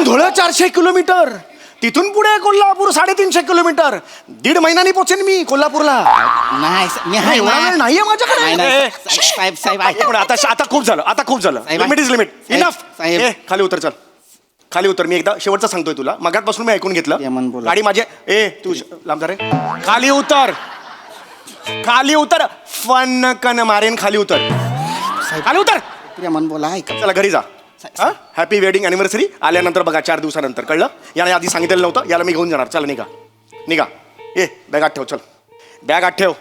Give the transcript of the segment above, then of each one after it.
धुळं 400 kilometre, तिथून पुढे Kolhapur 350 kilometre. 1.5 महिन्यानी पोचेन मी कोल्हापूरला. नाही एवढा वेळ नाहीये माझ्याकडे. साहेब साहेब पण आता खूप झालं, आता खूप झालं. Limit is limit. इनफ. खाली उतर, चल खाली उतर. मी एकदा शेवटचं सांगतोय तुला, मगातपासून मी ऐकून घेतलं. गाडी माझे तू लांब जा रे. खाली उतर, खाली उतर. फन कन मारेन. खाली उतर, खाली उतर. प्रियमन बोला. चला घरी जा. हॅपी वेडिंग अॅनिव्हर्सरी आल्यानंतर बघा, 4 दिवसानंतर. कळलं? याने आधी सांगितलेलं नव्हतं. याला मी घेऊन जाणार. चल निघा, निघा. बॅग आत ठेव. चल बॅग आत ठेव.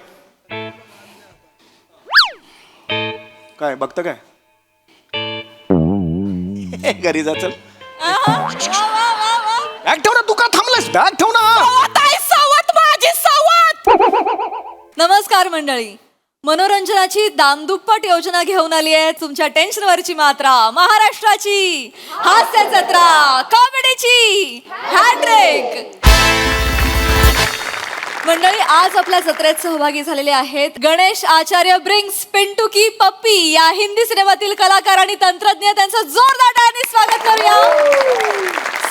काय बघतं काय? घरी जा. चल बॅग ठेव ना. तू का थांबलास? बॅग ठेव ना. नमस्कार मंडळी. मनोरंजनाची दामदुप्पट योजना घेऊन आली आहे तुमच्या टेन्शनवरची मात्रा. महाराष्ट्राची हास्य जत्रा, कॉमेडीची हॅट्रिक. मंडळी, आज आपल्या जत्रेत सहभागी झालेले आहेत गणेश आचार्य ब्रिंग्स पिंटू की पप्पी या हिंदी सिनेमातील कलाकार आणि तंत्रज्ञ. त्यांचं जोरदार टाळ्यांनी स्वागत करूया.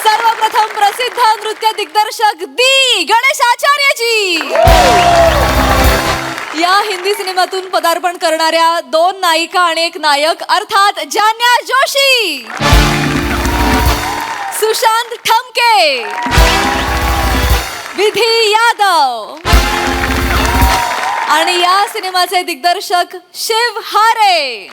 सर्वप्रथम प्रसिद्ध नृत्य दिग्दर्शक दी गणेश आचार्यजी. या हिंदी सिनेमातून पदार्पण करणाऱ्या 2 नायिका आणि 1 नायक अर्थात जान्या जोशी, सुशांत ठमके, विधी यादव आणि या सिनेमाचे दिग्दर्शक शिव हारे.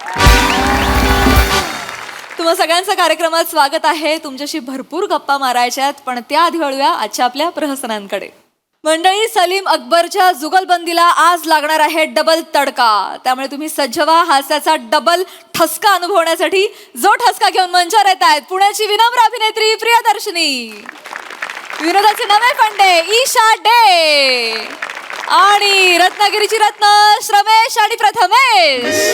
तुम्हा सगळ्यांचं कार्यक्रमात स्वागत आहे. तुमच्याशी भरपूर गप्पा मारायच्या आहेत, पण त्याआधी वळूया आजच्या आपल्या प्रहसनांकडे. मंडळी, सलीम अकबरच्या जुगलबंदीला आज लागणार आहे डबल तडका. त्यामुळे तुम्ही सज्ज व्हा हास्याचा डबल ठसका अनुभवण्यासाठी. जो ठसका घेऊन मंचावर येत आहेत पुण्याची विनम्र अभिनेत्री प्रियदर्शनी, विनोदाचे नवे फंडे ईशा डे आणि रत्नागिरीची रत्न श्रमेश आणि प्रथमेश.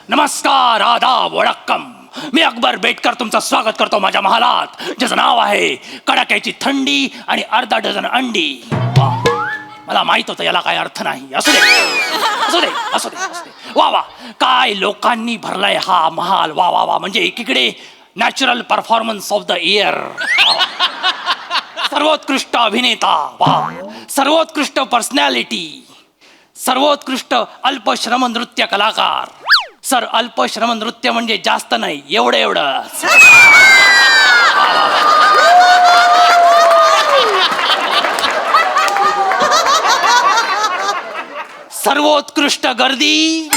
नमस्कार, आदाब, वडक्कम. मी अकबर बेटकर तुमचं स्वागत करतो माझ्या महालात, ज्याचं नाव आहे कडाक्याची थंडी आणि अर्धा डझन अंडी. मला माहित होतं याला काय अर्थ नाही. असू दे असू दे असू दे असू दे. वा वा, काय लोकांनी भरलाय हा महाल. वा वा वा. म्हणजे एकीकडे natural performance of the year, सर्वोत्कृष्ट अभिनेता, वा, सर्वोत्कृष्ट पर्सनॅलिटी, सर्वोत्कृष्ट अल्पश्रम नृत्य कलाकार. सर, अल्पश्रम नृत्य म्हणजे जास्त नाही, एवढं एवढं. सर्वोत्कृष्ट गर्दी.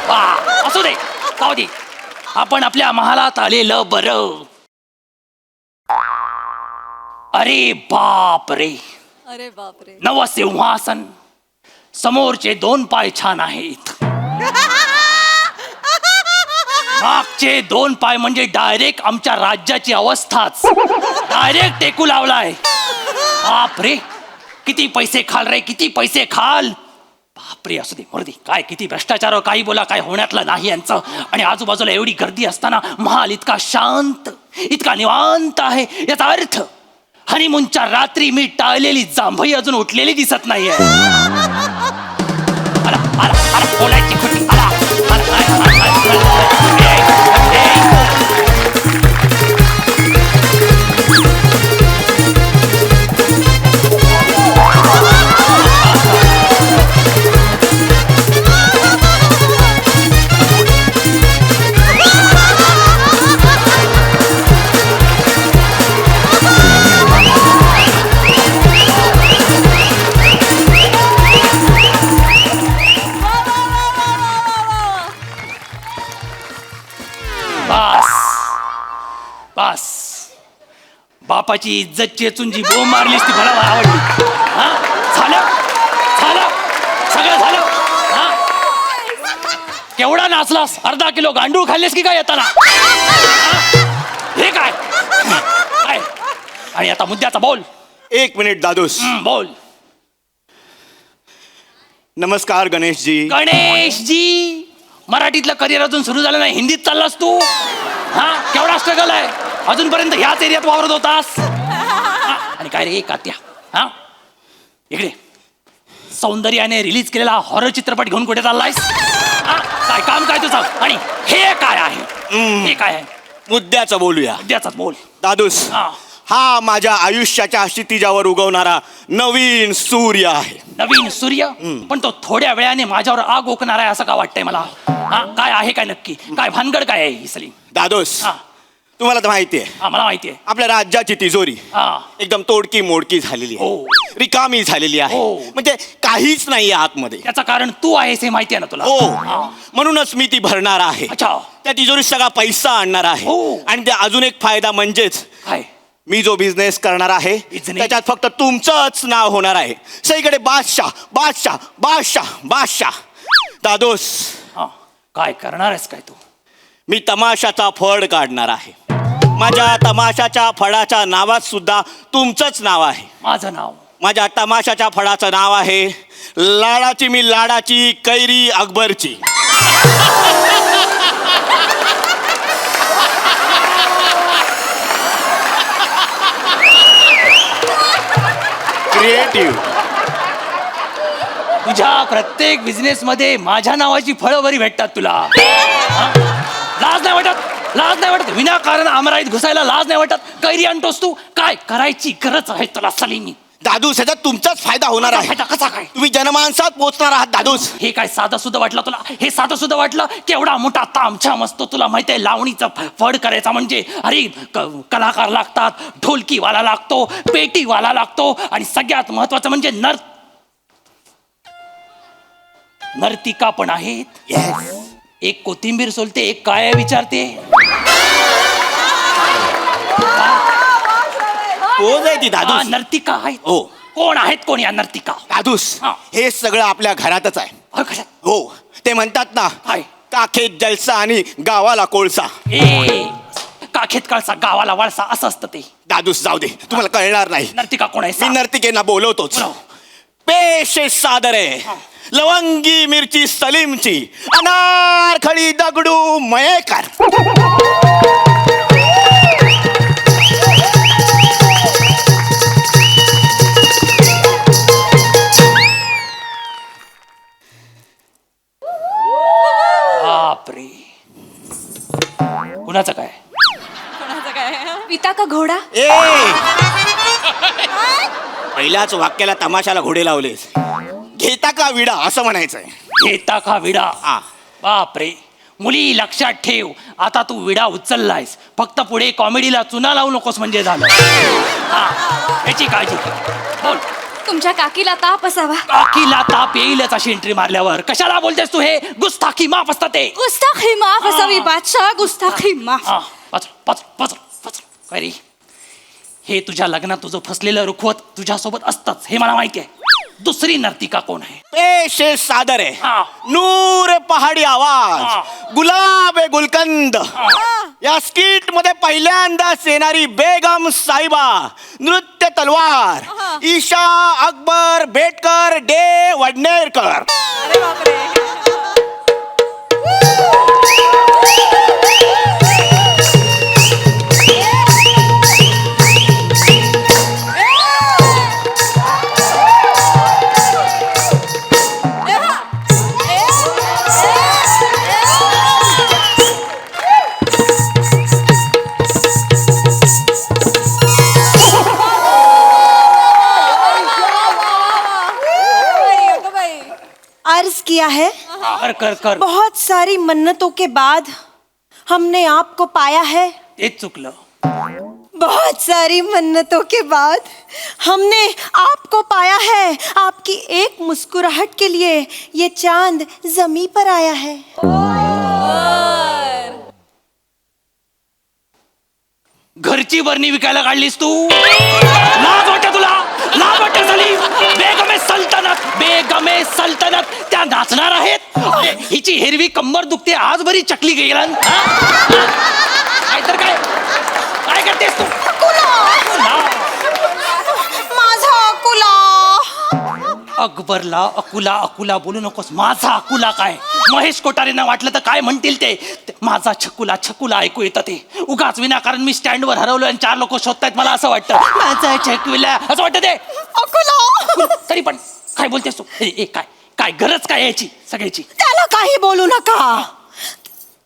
वा, असू दे, जाऊ दे. आपण आपल्या महालात आलेलं बरं. अरे बाप रे, अरे बापरे. नवसिंहासन. समोरचे 2 पाय छान आहेत, मागचे 2 पाय म्हणजे डायरेक्ट आमच्या राज्याची अवस्थाच. डायरेक्ट टेकू लावलाय. बापरे, किती पैसे खाल रे, किती पैसे खाल. बापरे, असू दे मरू दे. काय किती भ्रष्टाचार, काही बोला, काय होण्यातलं नाही यांचं. आणि आजूबाजूला एवढी गर्दी असताना महाल इतका शांत, इतका निवांत आहे. याचा अर्थ हनीमूनच्या रात्री मी टाळलेली जांभई अजून उठलेली दिसत नाहीये. आला आला आला, बोलायची खुटी. आला बस. बापाची इज्जत चेचून जी बोंब मारलीस ती मला आवडली. हा, झालं झालं, सगळं झालं. हा, केवढा नाचलास? अर्धा किलो गांडूळ खाल्लेस की काय येताना? हे काय काय? आणि आता मुद्द्याचा बोल. 1 मिनिट दादूस. बोल. नमस्कार गणेशजी. गणेशजी, मराठीतलं करिअर अजून सुरू झालं नाही, हिंदीत चाललास तू? हा, केवढा स्ट्रगल आहे अजूनपर्यंत ह्याच एरियात वावरत होतास. हा, आणि काय रे कात्या, हा इकडे सौंदर्याने रिलीज केलेला हॉरर चित्रपट घेऊन कुठे चाललायस? हा, काय काम काय तुझं? आणि हे काय आहे? हे काय आहे? मुद्द्याचं बोलूया. द्याचाच बोल. दादूस, हा. हा माझ्या आयुष्याच्या क्षितिजावर उगवणारा नवीन सूर्य आहे. नवीन सूर्य? पण तो थोड्या वेळाने माझ्यावर आग ओकणार आहे असं का वाटतंय मला? हा, काय आहे काय नक्की? काय भानगड काय आहे ही सलीम? दादूस, हा. तुम्हाला तर माहिती आहे हा, मला माहिती आहे. आपल्या राज्याची तिजोरी हा. एकदम तोडकी मोडकी झालेली आहे. हो. रिकामी झालेली आहे. हो. म्हणजे काहीच नाही आतमध्ये. त्याचं कारण तू आहेस हे माहिती आहे ना तुला? हो, हा. म्हणूनच मी ती भरणार आहे. अच्छा. त्या तिजोरीत सगळा पैसा आणणार आहे. हो. आणि त्या अजून एक फायदा म्हणजेच काय? मी जो बिझनेस करणार आहे Business? त्याच्यात फक्त तुमचंच नाव होणार आहे. सगळीकडे बादशाह बादशाह बादशाह बादशाह. दादोस, हा, काय करणार आहेस काय तू? मी तमाशाचा फड काढणार आहे. माझ्या तमाशाच्या फडाच्या नावात सुद्धा तुमचंच नाव आहे. माझं नाव? माझ्या तमाशाच्या फडाचं नाव आहे लाडाची मी लाडाची कैरी अकबरची. क्रिएटिव्ह. तुझ्या प्रत्येक बिझनेस मध्ये माझ्या नावाची फळं बरी भेटतात तुला. हा? लाज नाही वाटत? लाज नाही वाटत? विनाकारण आमराईत घुसायला लाज नाही वाटत? कैरी आणतोस तू? काय करायची गरज आहे तुला सलीमी? दादूस, ह्याच्यात तुमचाच फायदा होणार आहे. फायदा कसा काय? तुम्ही जनमानसात पोहोचणार आहात दादूस. हे काय साधं सुद्धा वाटलं तुला? हे साधं सुद्धा वाटलं? केवढा मोठा तामछा मस्त तुला माहिती आहे. लावणीचा फड करायचा म्हणजे अरे कलाकार लागतात, ढोलकीवाला लागतो, पेटीवाला लागतो, आणि सगळ्यात महत्वाचं म्हणजे नर्तिका पण आहेत. एक कोथिंबीर सोलते, एक काय विचारते. कोण आहे ती दादूस? नर्तिका आहेत. हो. कोण आहेत? कोण या नर्तिका? दादूस, हा. हे सगळं आपल्या घरातच आहे. कशात? हो, ते म्हणतात ना, काय? काखेत जलसा आणि गावाला कोळसा. ए, काखेत कळसा गावाला वळसा असं असतं ते. दादूस, जाऊ दे, तुम्हाला कळणार नाही. नर्तिका कोण आहे? मी सांग. नर्तिकेंना बोलवतोच. बोलाव. पेश सादर आहे लवंगी मिरची सलीमची अनारखळी दगडू मयेकर. बापरे, कुणाचं काय? पिता का घोडा? ए, पहिल्याच वाक्याला तमाशाला घोडे लावलेस. घेता का विडा असं म्हणायचंय. घेता का विडा? हा. बापरे, मुली लक्षात ठेव, आता तू विडा उचललायस, फक्त पुढे कॉमेडीला चुना लावू नकोस म्हणजे झालं. हा, याची काळजी घे. बोल. तुमच्या काकीला ताप असावा. काकीला ताप येईलच अशी एंट्री मारल्यावर. कशाला बोलतेस तू? हे गुस्ताखी माफ असतात ते. गुस्ताखी माफ असावी बादशाह, गुस्ताखी माफ. हा, पाचर पाचर पाचर पाचर. काय रे, हे तुझ्या लग्नात तुझं फसलेलं रुखवत तुझ्यासोबत असतंच हे मला माहिती आहे. दुसरी नर्तिका कोण आहे? पेश सादर आहे हा. नूर पहाडी आवाज, हा. गुलाब आहे गुलकंद. या स्किट मध्ये पहिल्यांदाच येणारी बेगम साहिबा, नृत्य तलवार, ईशा अकबर बेटकर डे वडनेरकर. अर्ज किया है, कर कर कर. बहुत सारी मन्नतों के बाद हमने आपको पाया है. तेच चुकलं. बहुत सारी मन्नतों के बाद हमने आपको पाया है. आपकी एक मुस्कुराहट के लिए ये चांद जमी पर आया है. घरची बरणी विकायला काढलीस तू? लाज वाटते तुला? लाज वाटते सलीम? बेगमे सल्तनत, बेगमे सल्तनत त्या नाचणार आहेत. हिची हिरवी कंबर दुखते, आज बरी चकली गेला. काय तर काय काय करतेस तू? माझा अकुला. अकबरला अकुला अकुला बोलू नकोस. माझा अकुला काय, महेश कोठारेंना वाटलं तर काय म्हणतील ते. माझा छकुला छकुला ऐकू येतं ते. उगाच विनाकारण मी स्टँडवर हरवलो आणि 4 लोक शोधतायत मला असं वाटतं. माझा छकुला असं वाटतं ते. अकुला तरी पण काय बोलतेस तू? काय काय गरज काय याची सगळ्याची? त्याला काही बोलू नका.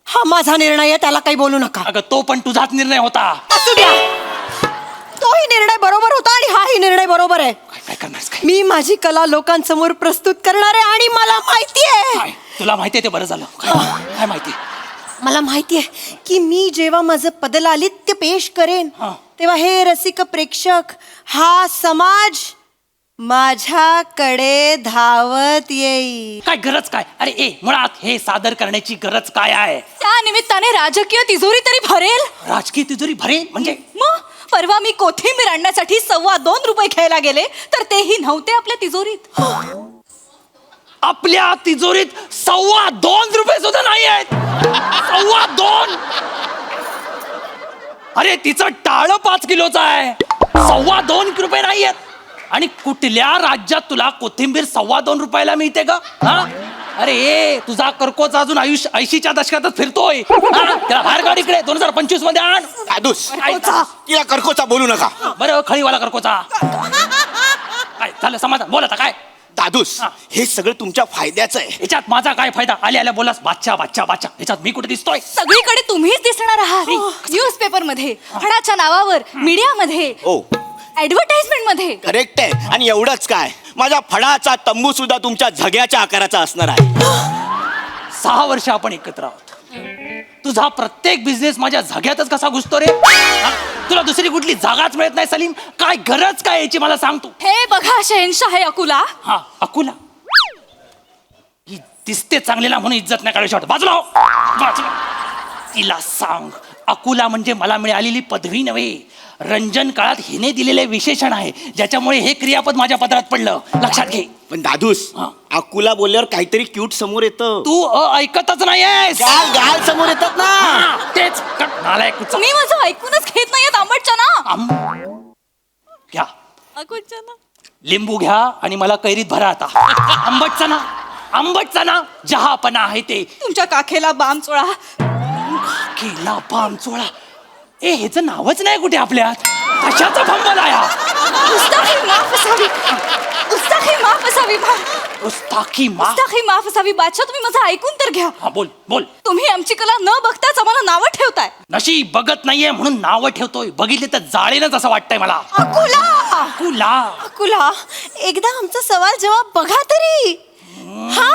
हा माझा निर्णय आहे, त्याला काही बोलू नका. अगं तो पण तुझाच निर्णय होता. असू द्या, तोही निर्णय बरोबर होता आणि हाही निर्णय बरोबर आहे. काय काय करणारस काय? मी माझी कला लोकांसमोर प्रस्तुत करणार आहे आणि मला माहितीये, काय तुला माहितीये ते बरं झालं. काय माहिती? मला माहितीये की मी जेव्हा माझं पदलालित्य पेश करेन हा. तेव्हा हे रसिक प्रेक्षक, हा समाज माझ्याकडे धावत येईल. काय गरज काय? अरे मुळात हे सादर करण्याची गरज काय आहे? त्या निमित्ताने राजकीय तिजोरी तरी भरेल. राजकीय तिजोरी भरेल म्हणजे? मग परवा मी कोथिंबीर आणण्यासाठी 2.25 रुपये घ्यायला गेले तर तेही नव्हते आपल्या तिजोरीत. आपल्या तिजोरीत 2.25 रुपये सुद्धा नाही आहेत. 2.25. अरे तिचं टाळ 5 किलोचं आहे. 2.25 रुपये नाही आहेत. आणि कुठल्या राज्यात तुला कोथिंबीर 2.25 रुपयाला मिळते का? हा? अरे तुझा कर्कोच अजून 80च्या दशकातच फिरतोय. हा? त्याला बाहेर काढ इकडे. 2025 मध्ये आण. दादूस तिला कर्कोचा बोलू नका. बरं खळीवाला कर्कोचा. काय झालं समाधान? बोल आता काय? दादूस हा. हे सगळं तुमच्या फायद्याचं आहे. याच्यात माझा काय फायदा? आल्या बोलास बादशा बादशा बादशा. याच्यात मी कुठे दिसतोय? सगळीकडे तुम्हीच दिसणार आहात. न्यूजपेपर मध्ये, फडाच्या नावावर, मीडियामध्ये, हो ऍडव्हर्टाइजमेंट मध्ये. करेक्ट आहे. आणि एवढंच काय, माझ्या फडाचा तंबू सुद्धा तुमच्या झग्याच्या आकाराचा असणार आहे. 6 वर्ष आपण एकत्र आहोत. तुझा प्रत्येक बिझनेस माझ्या झग्यातच कसा घुसतो रे? हा? तुला दुसरी कुठली जागाच मिळत नाही सलीम? काय गरज काय याची मला सांग तू. हे बघा शहेनशाह आहे अकुला. हा अकुला ही दिसते चांगलेला म्हणून इज्जत नाही काढू शकत. बाजूला हो. बाजूला. तिला सांग अकुला म्हणजे मला मिळालेली पदवी नव्हे, रंजन काळात हिने दिलेले विशेषण आहे, ज्याच्यामुळे हे क्रियापद माझ्या पदरात पडलं. लक्षात घे. पण दादूस हा. अकुला बोलल्यावर काहीतरी क्यूट समोर येतं. तू ऐकतच नाहीयेस. गाल गाल समोर येतात ना. हा, तेच नालायक कुठचा. तुम्ही माझं ऐकूनच घेत नाहीयेत. आंबटच्या ना घ्या अकुलच्या ना. लिंबू घ्या आणि मला कैरीत भरा आता. आंबटचा ना जहापणा आहे ते. तुमच्या काखेला बाम चोळा. केला पाम चोळा. ह्याचं नावच नाही कुठे आपल्यात. कशाचा फंबल आया? उस्ताखी माफ असावी. उस्ताखी माफ असावी. उस्ताखी मा. उस्ताखी माफ असावी. बादशाह तुम्ही माझं ऐकून तर घ्या. हा बोल बोल. तुम्ही आमची कला न बघताच आम्हाला नावं ठेवताय. नशीब बघत नाहीये म्हणून नावं ठेवतोय. बघितले तर जाळेनच असं वाटतंय मला. अकुला अकुला अकुला, एकदा आमचा सवाल जवाब बघा तरी. हा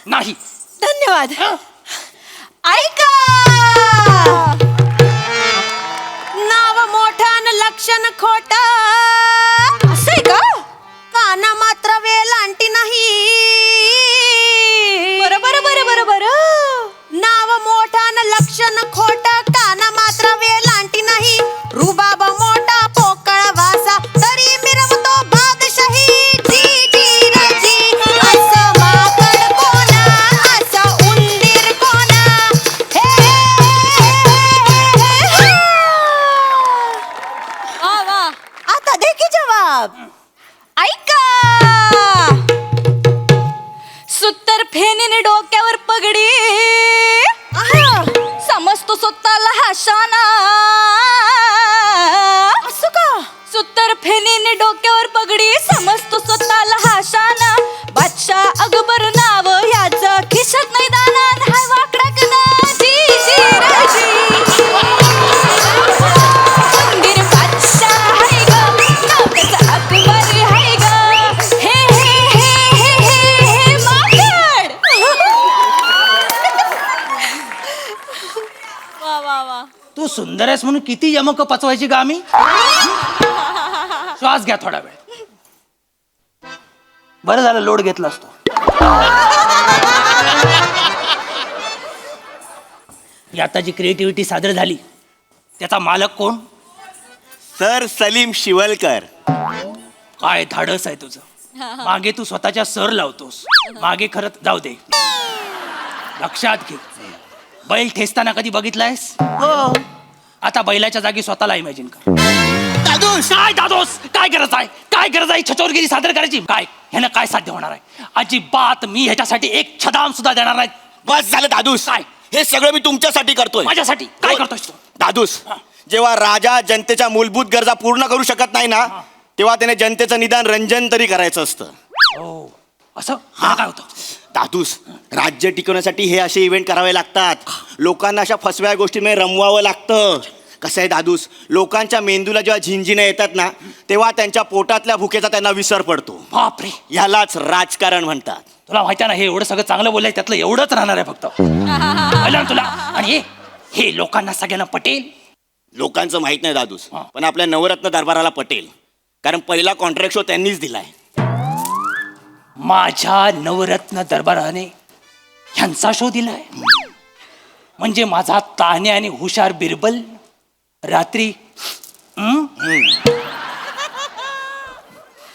नाही. धन्यवाद. हं? ऐका, नाव मोठं न लक्षण खोट. असं का? काना मात्र वेलांटी नाही. बरं. नाव मोठं न लक्षण खोट, काना मात्र वेलांटी नाही. रुबाब मोठा पोकळ वासा, तरी मिरवतो बादशाही. जी जी रजी, असं माकड कोणा, असं उंदीर कोणा. हे वा वा. आता दे की जवाब. ऐका, सुत्तर फेनीने डोक्यावर पगडी, समजतो स्वतःला हाशाना. असं का? सुत्तर फेनीने डोक्यावर पगडी, समजतो स्वतःला हाशाना. बादशाह अकबर नाव याचं खिशात नाही दाना. हाय वाकडा कना. जी जी राजी, मंदिर बादशाह हाय ग, नाव त्याचं अकबर हाय ग. हे माकड. वा वा वा. तू सुंदर आहेस म्हणून किती यमक पचवायची का आम्ही? श्वास घ्या थोडा वेळ. बरं झालं लोड घेतला असतो. ही आता जी क्रिएटिव्हिटी सादर झाली त्याचा मालक कोण? सर सलीम शिवलकर. काय धाडस आहे तुझं. मागे तू स्वतःच्या सर लावतोस, मागे खरंच जाऊ दे. लक्षात घे, बैल ठेचताना कधी बघितलायस? हो. आता बैलाच्या जागी स्वतःला इमॅजिन कर. दादूस काय दादोस, काय गरज आहे, काय गरज आहे छचोरगिरी सादर करायची? काय ह्यानं काय साध्य होणार आहे? अजिबात मी ह्याच्यासाठी एक छदाम सुद्धा देणार नाही. बस झालं दादूस. काय? हे सगळं मी तुमच्यासाठी करतोय. माझ्यासाठी काय करतोस तू? दादूस, जेव्हा राजा जनतेच्या मूलभूत गरजा पूर्ण करू शकत नाही ना, तेव्हा त्याने जनतेचं निदान रंजन तरी करायचं असतं. हो असं हा काय होतं? दादूस, राज्य टिकवण्यासाठी हे असे इव्हेंट करावे लागतात. लोकांना अशा फसव्या गोष्टींमध्ये रमवावं लागतं. कसं आहे दादूस, लोकांच्या मेंदूला जेव्हा झिंजिण्या येतात ना, तेव्हा त्यांच्या पोटातल्या भुकेचा त्यांना विसर पडतो. बापरे, यालाच राजकारण म्हणतात. तुला माहिती आहे ना, हे एवढं सगळं चांगलं बोललंय त्यातलं एवढंच राहणार आहे फक्त. कळलं ना तुला? आणि हे लोकांना सगळ्यांना पटेल. लोकांचं माहित नाही दादूस, पण आपल्या नवरत्न दरबाराला पटेल. कारण पहिला कॉन्ट्रॅक्ट शो त्यांनीच दिलाय. माझ्या नवरत्न दरबाराने ह्यांचा शो दिलाय म्हणजे माझा ताने आणि हुशार बिरबल रात्री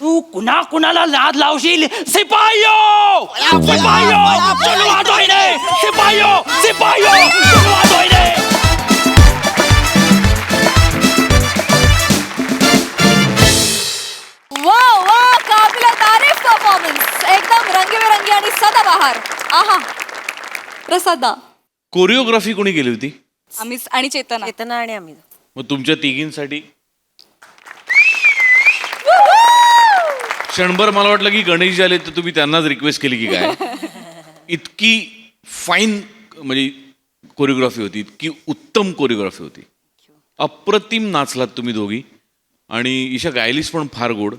तू कुणा कुणाला नाद लावशील? सिपाहियो, सिपाहियो, चलो वाजवायले, सिपाहियो, सिपाहियो, चलो वाजवायले. वा वा, काबिले तारीफ परफॉर्मन्स, एकदम रंगीबेरंगी आणि सदाबहार. आहा प्रसादा. कोरिओग्राफी कोणी केली होती? आम्ही आणि चेतना. चेतना आणि आम्ही. मग तुमच्या तिघींसाठी क्षणभर मला वाटलं की गणेश आले तर तुम्ही त्यांनाच रिक्वेस्ट केली की काय. इतकी फाईन म्हणजे कोरिओग्राफी होती, इतकी उत्तम कोरिओग्राफी होती. अप्रतिम नाचलात तुम्ही दोघी. आणि ईशा गायलीस पण फार गोड.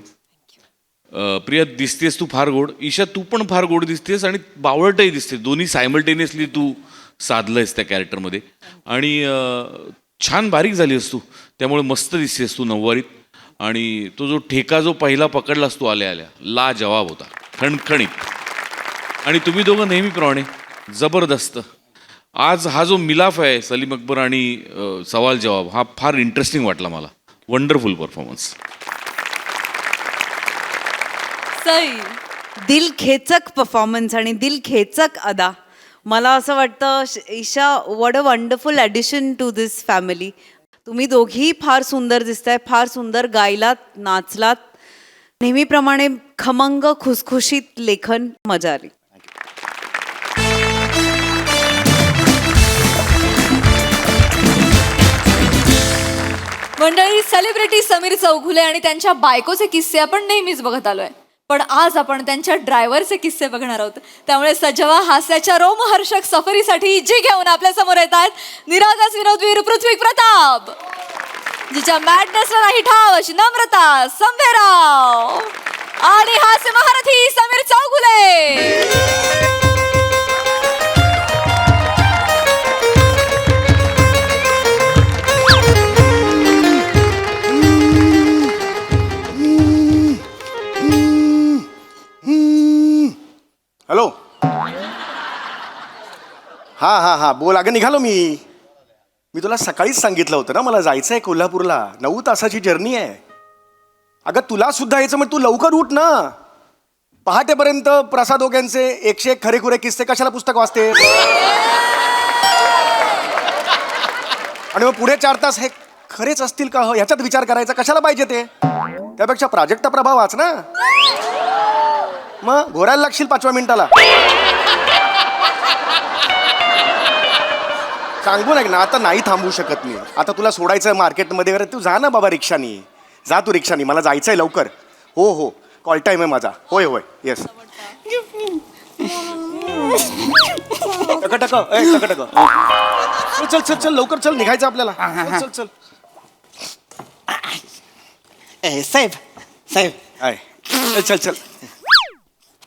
प्रिया दिसतेस तू फार गोड. ईशा तू पण फार गोड दिसतेस आणि बावळटही दिसते. दोन्ही सायमल्टेनियसली तू साधलंयस त्या कॅरेक्टरमध्ये. आणि छान बारीक झाली आहेस तू, त्यामुळे मस्त दिसतेस तू नऊवारीत. आणि तो जो ठेका जो पहिला पकडलास तू आल्या आल्या, ला जवाब होता, खणखणीत. आणि तुम्ही दोघं नेहमीप्रमाणे जबरदस्त. आज हा जो मिलाफ आहे सलीम अकबर आणि सवाल जवाब, हा फार इंटरेस्टिंग वाटला मला. Wonderful performance. सई. दिलखेचक परफॉर्मन्स आणि दिलखेचक अदा. मला असं वाटतं Isha, what a wonderful addition to this family. तुम्ही दोघीही फार सुंदर दिसताय, फार सुंदर गायलात, नाचलात. नेहमीप्रमाणे खमंग खुसखुशीत लेखन, मजा आली. मंडळी, सेलिब्रिटी समीर चौघुले आणि त्यांच्या बायकोचे किस्से आपण नेहमीच बघत आलोय, पण आज आपण त्यांच्या ड्रायव्हरचे किस्से बघणार आहोत. त्यामुळे सजवा हास्याच्या रोमहर्षक सफरीसाठी जी घेऊन आपल्या समोर येतात निरागस विनोदवीर पृथ्वी प्रताप, जिच्या मॅडनेसला नाही ठाव अशी नम्रता संभेराव, आणि हास्य महारथी समीर चौघुले. हॅलो. हा बोल. अगं निघालो मी तुला सकाळीच सांगितलं होतं ना, मला जायचं आहे कोल्हापूरला. 9 तासाची जर्नी आहे. अगं तुला सुद्धा यायचं, मग तू लवकर उठ ना. पहाटेपर्यंत प्रसाद ओग्यांचे 101 खरेखुरे किस्से कशाला पुस्तक वाचते? आणि मग पुढे 4 तास हे खरेच असतील का ह्याच्यात विचार करायचा कशाला पाहिजे ते? त्यापेक्षा प्राजक्ता प्रभा वाच ना. मग घोरायला लागशील 5व्या मिनिटाला. सांगू ना, आता नाही थांबू शकत मी. आता तुला सोडायचं मार्केटमध्ये वगैरे, तू जा ना बाबा रिक्षानी. जा तू रिक्षानी, मला जायचंय लवकर. हो कॉल टाईम आहे माझा. होय येस. टक चल लवकर चल, निघायचं आपल्याला. चल साहेब साहेब. चल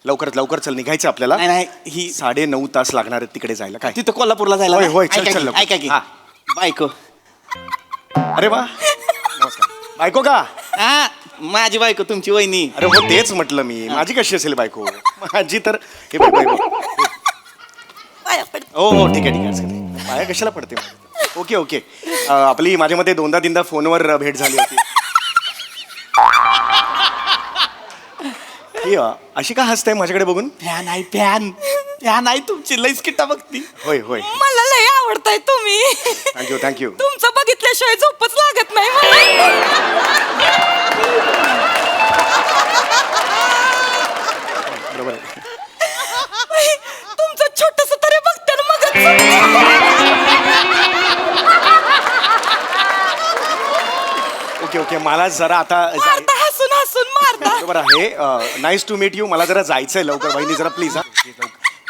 लवकर चल, निघायचं आपल्याला. नाही ही 9.5 तास लागणार आहेत तिकडे जायला. काय तिथं कोल्हापूरला जायला. होय चल लवकर. ऐका की हा. बायको. अरे वा, नमस्कार. बायको का? हा, माझी बायको, तुमची वहिनी. अरे हो, तेच म्हटलं मी. माझी कशी असेल बायको? माझी तर हे बाय. हो ठीक आहे. पाया कशाला पडते? ओके. आपली माझ्या मते 2-3दा फोनवर भेट झाली होती. अशी का हसते माझ्याकडे बघून? फॅन आहे, फॅन. त्या नाही तुमची लईच किट्टा बघती. होय होय मला लय आवडताय तुम्ही. Thank you thank you. तुमचं बघितल्याशिवाय झोपच लागत नाही मला. बरोबर आहे. तुमचं छोटस तरी बघते ना ओके ओके मला जरा आता मारता, हसून हसून मारता. बरोबर आहे. Nice to meet you. मला जरा जायचंय लवकर. वहिनी जरा प्लीज.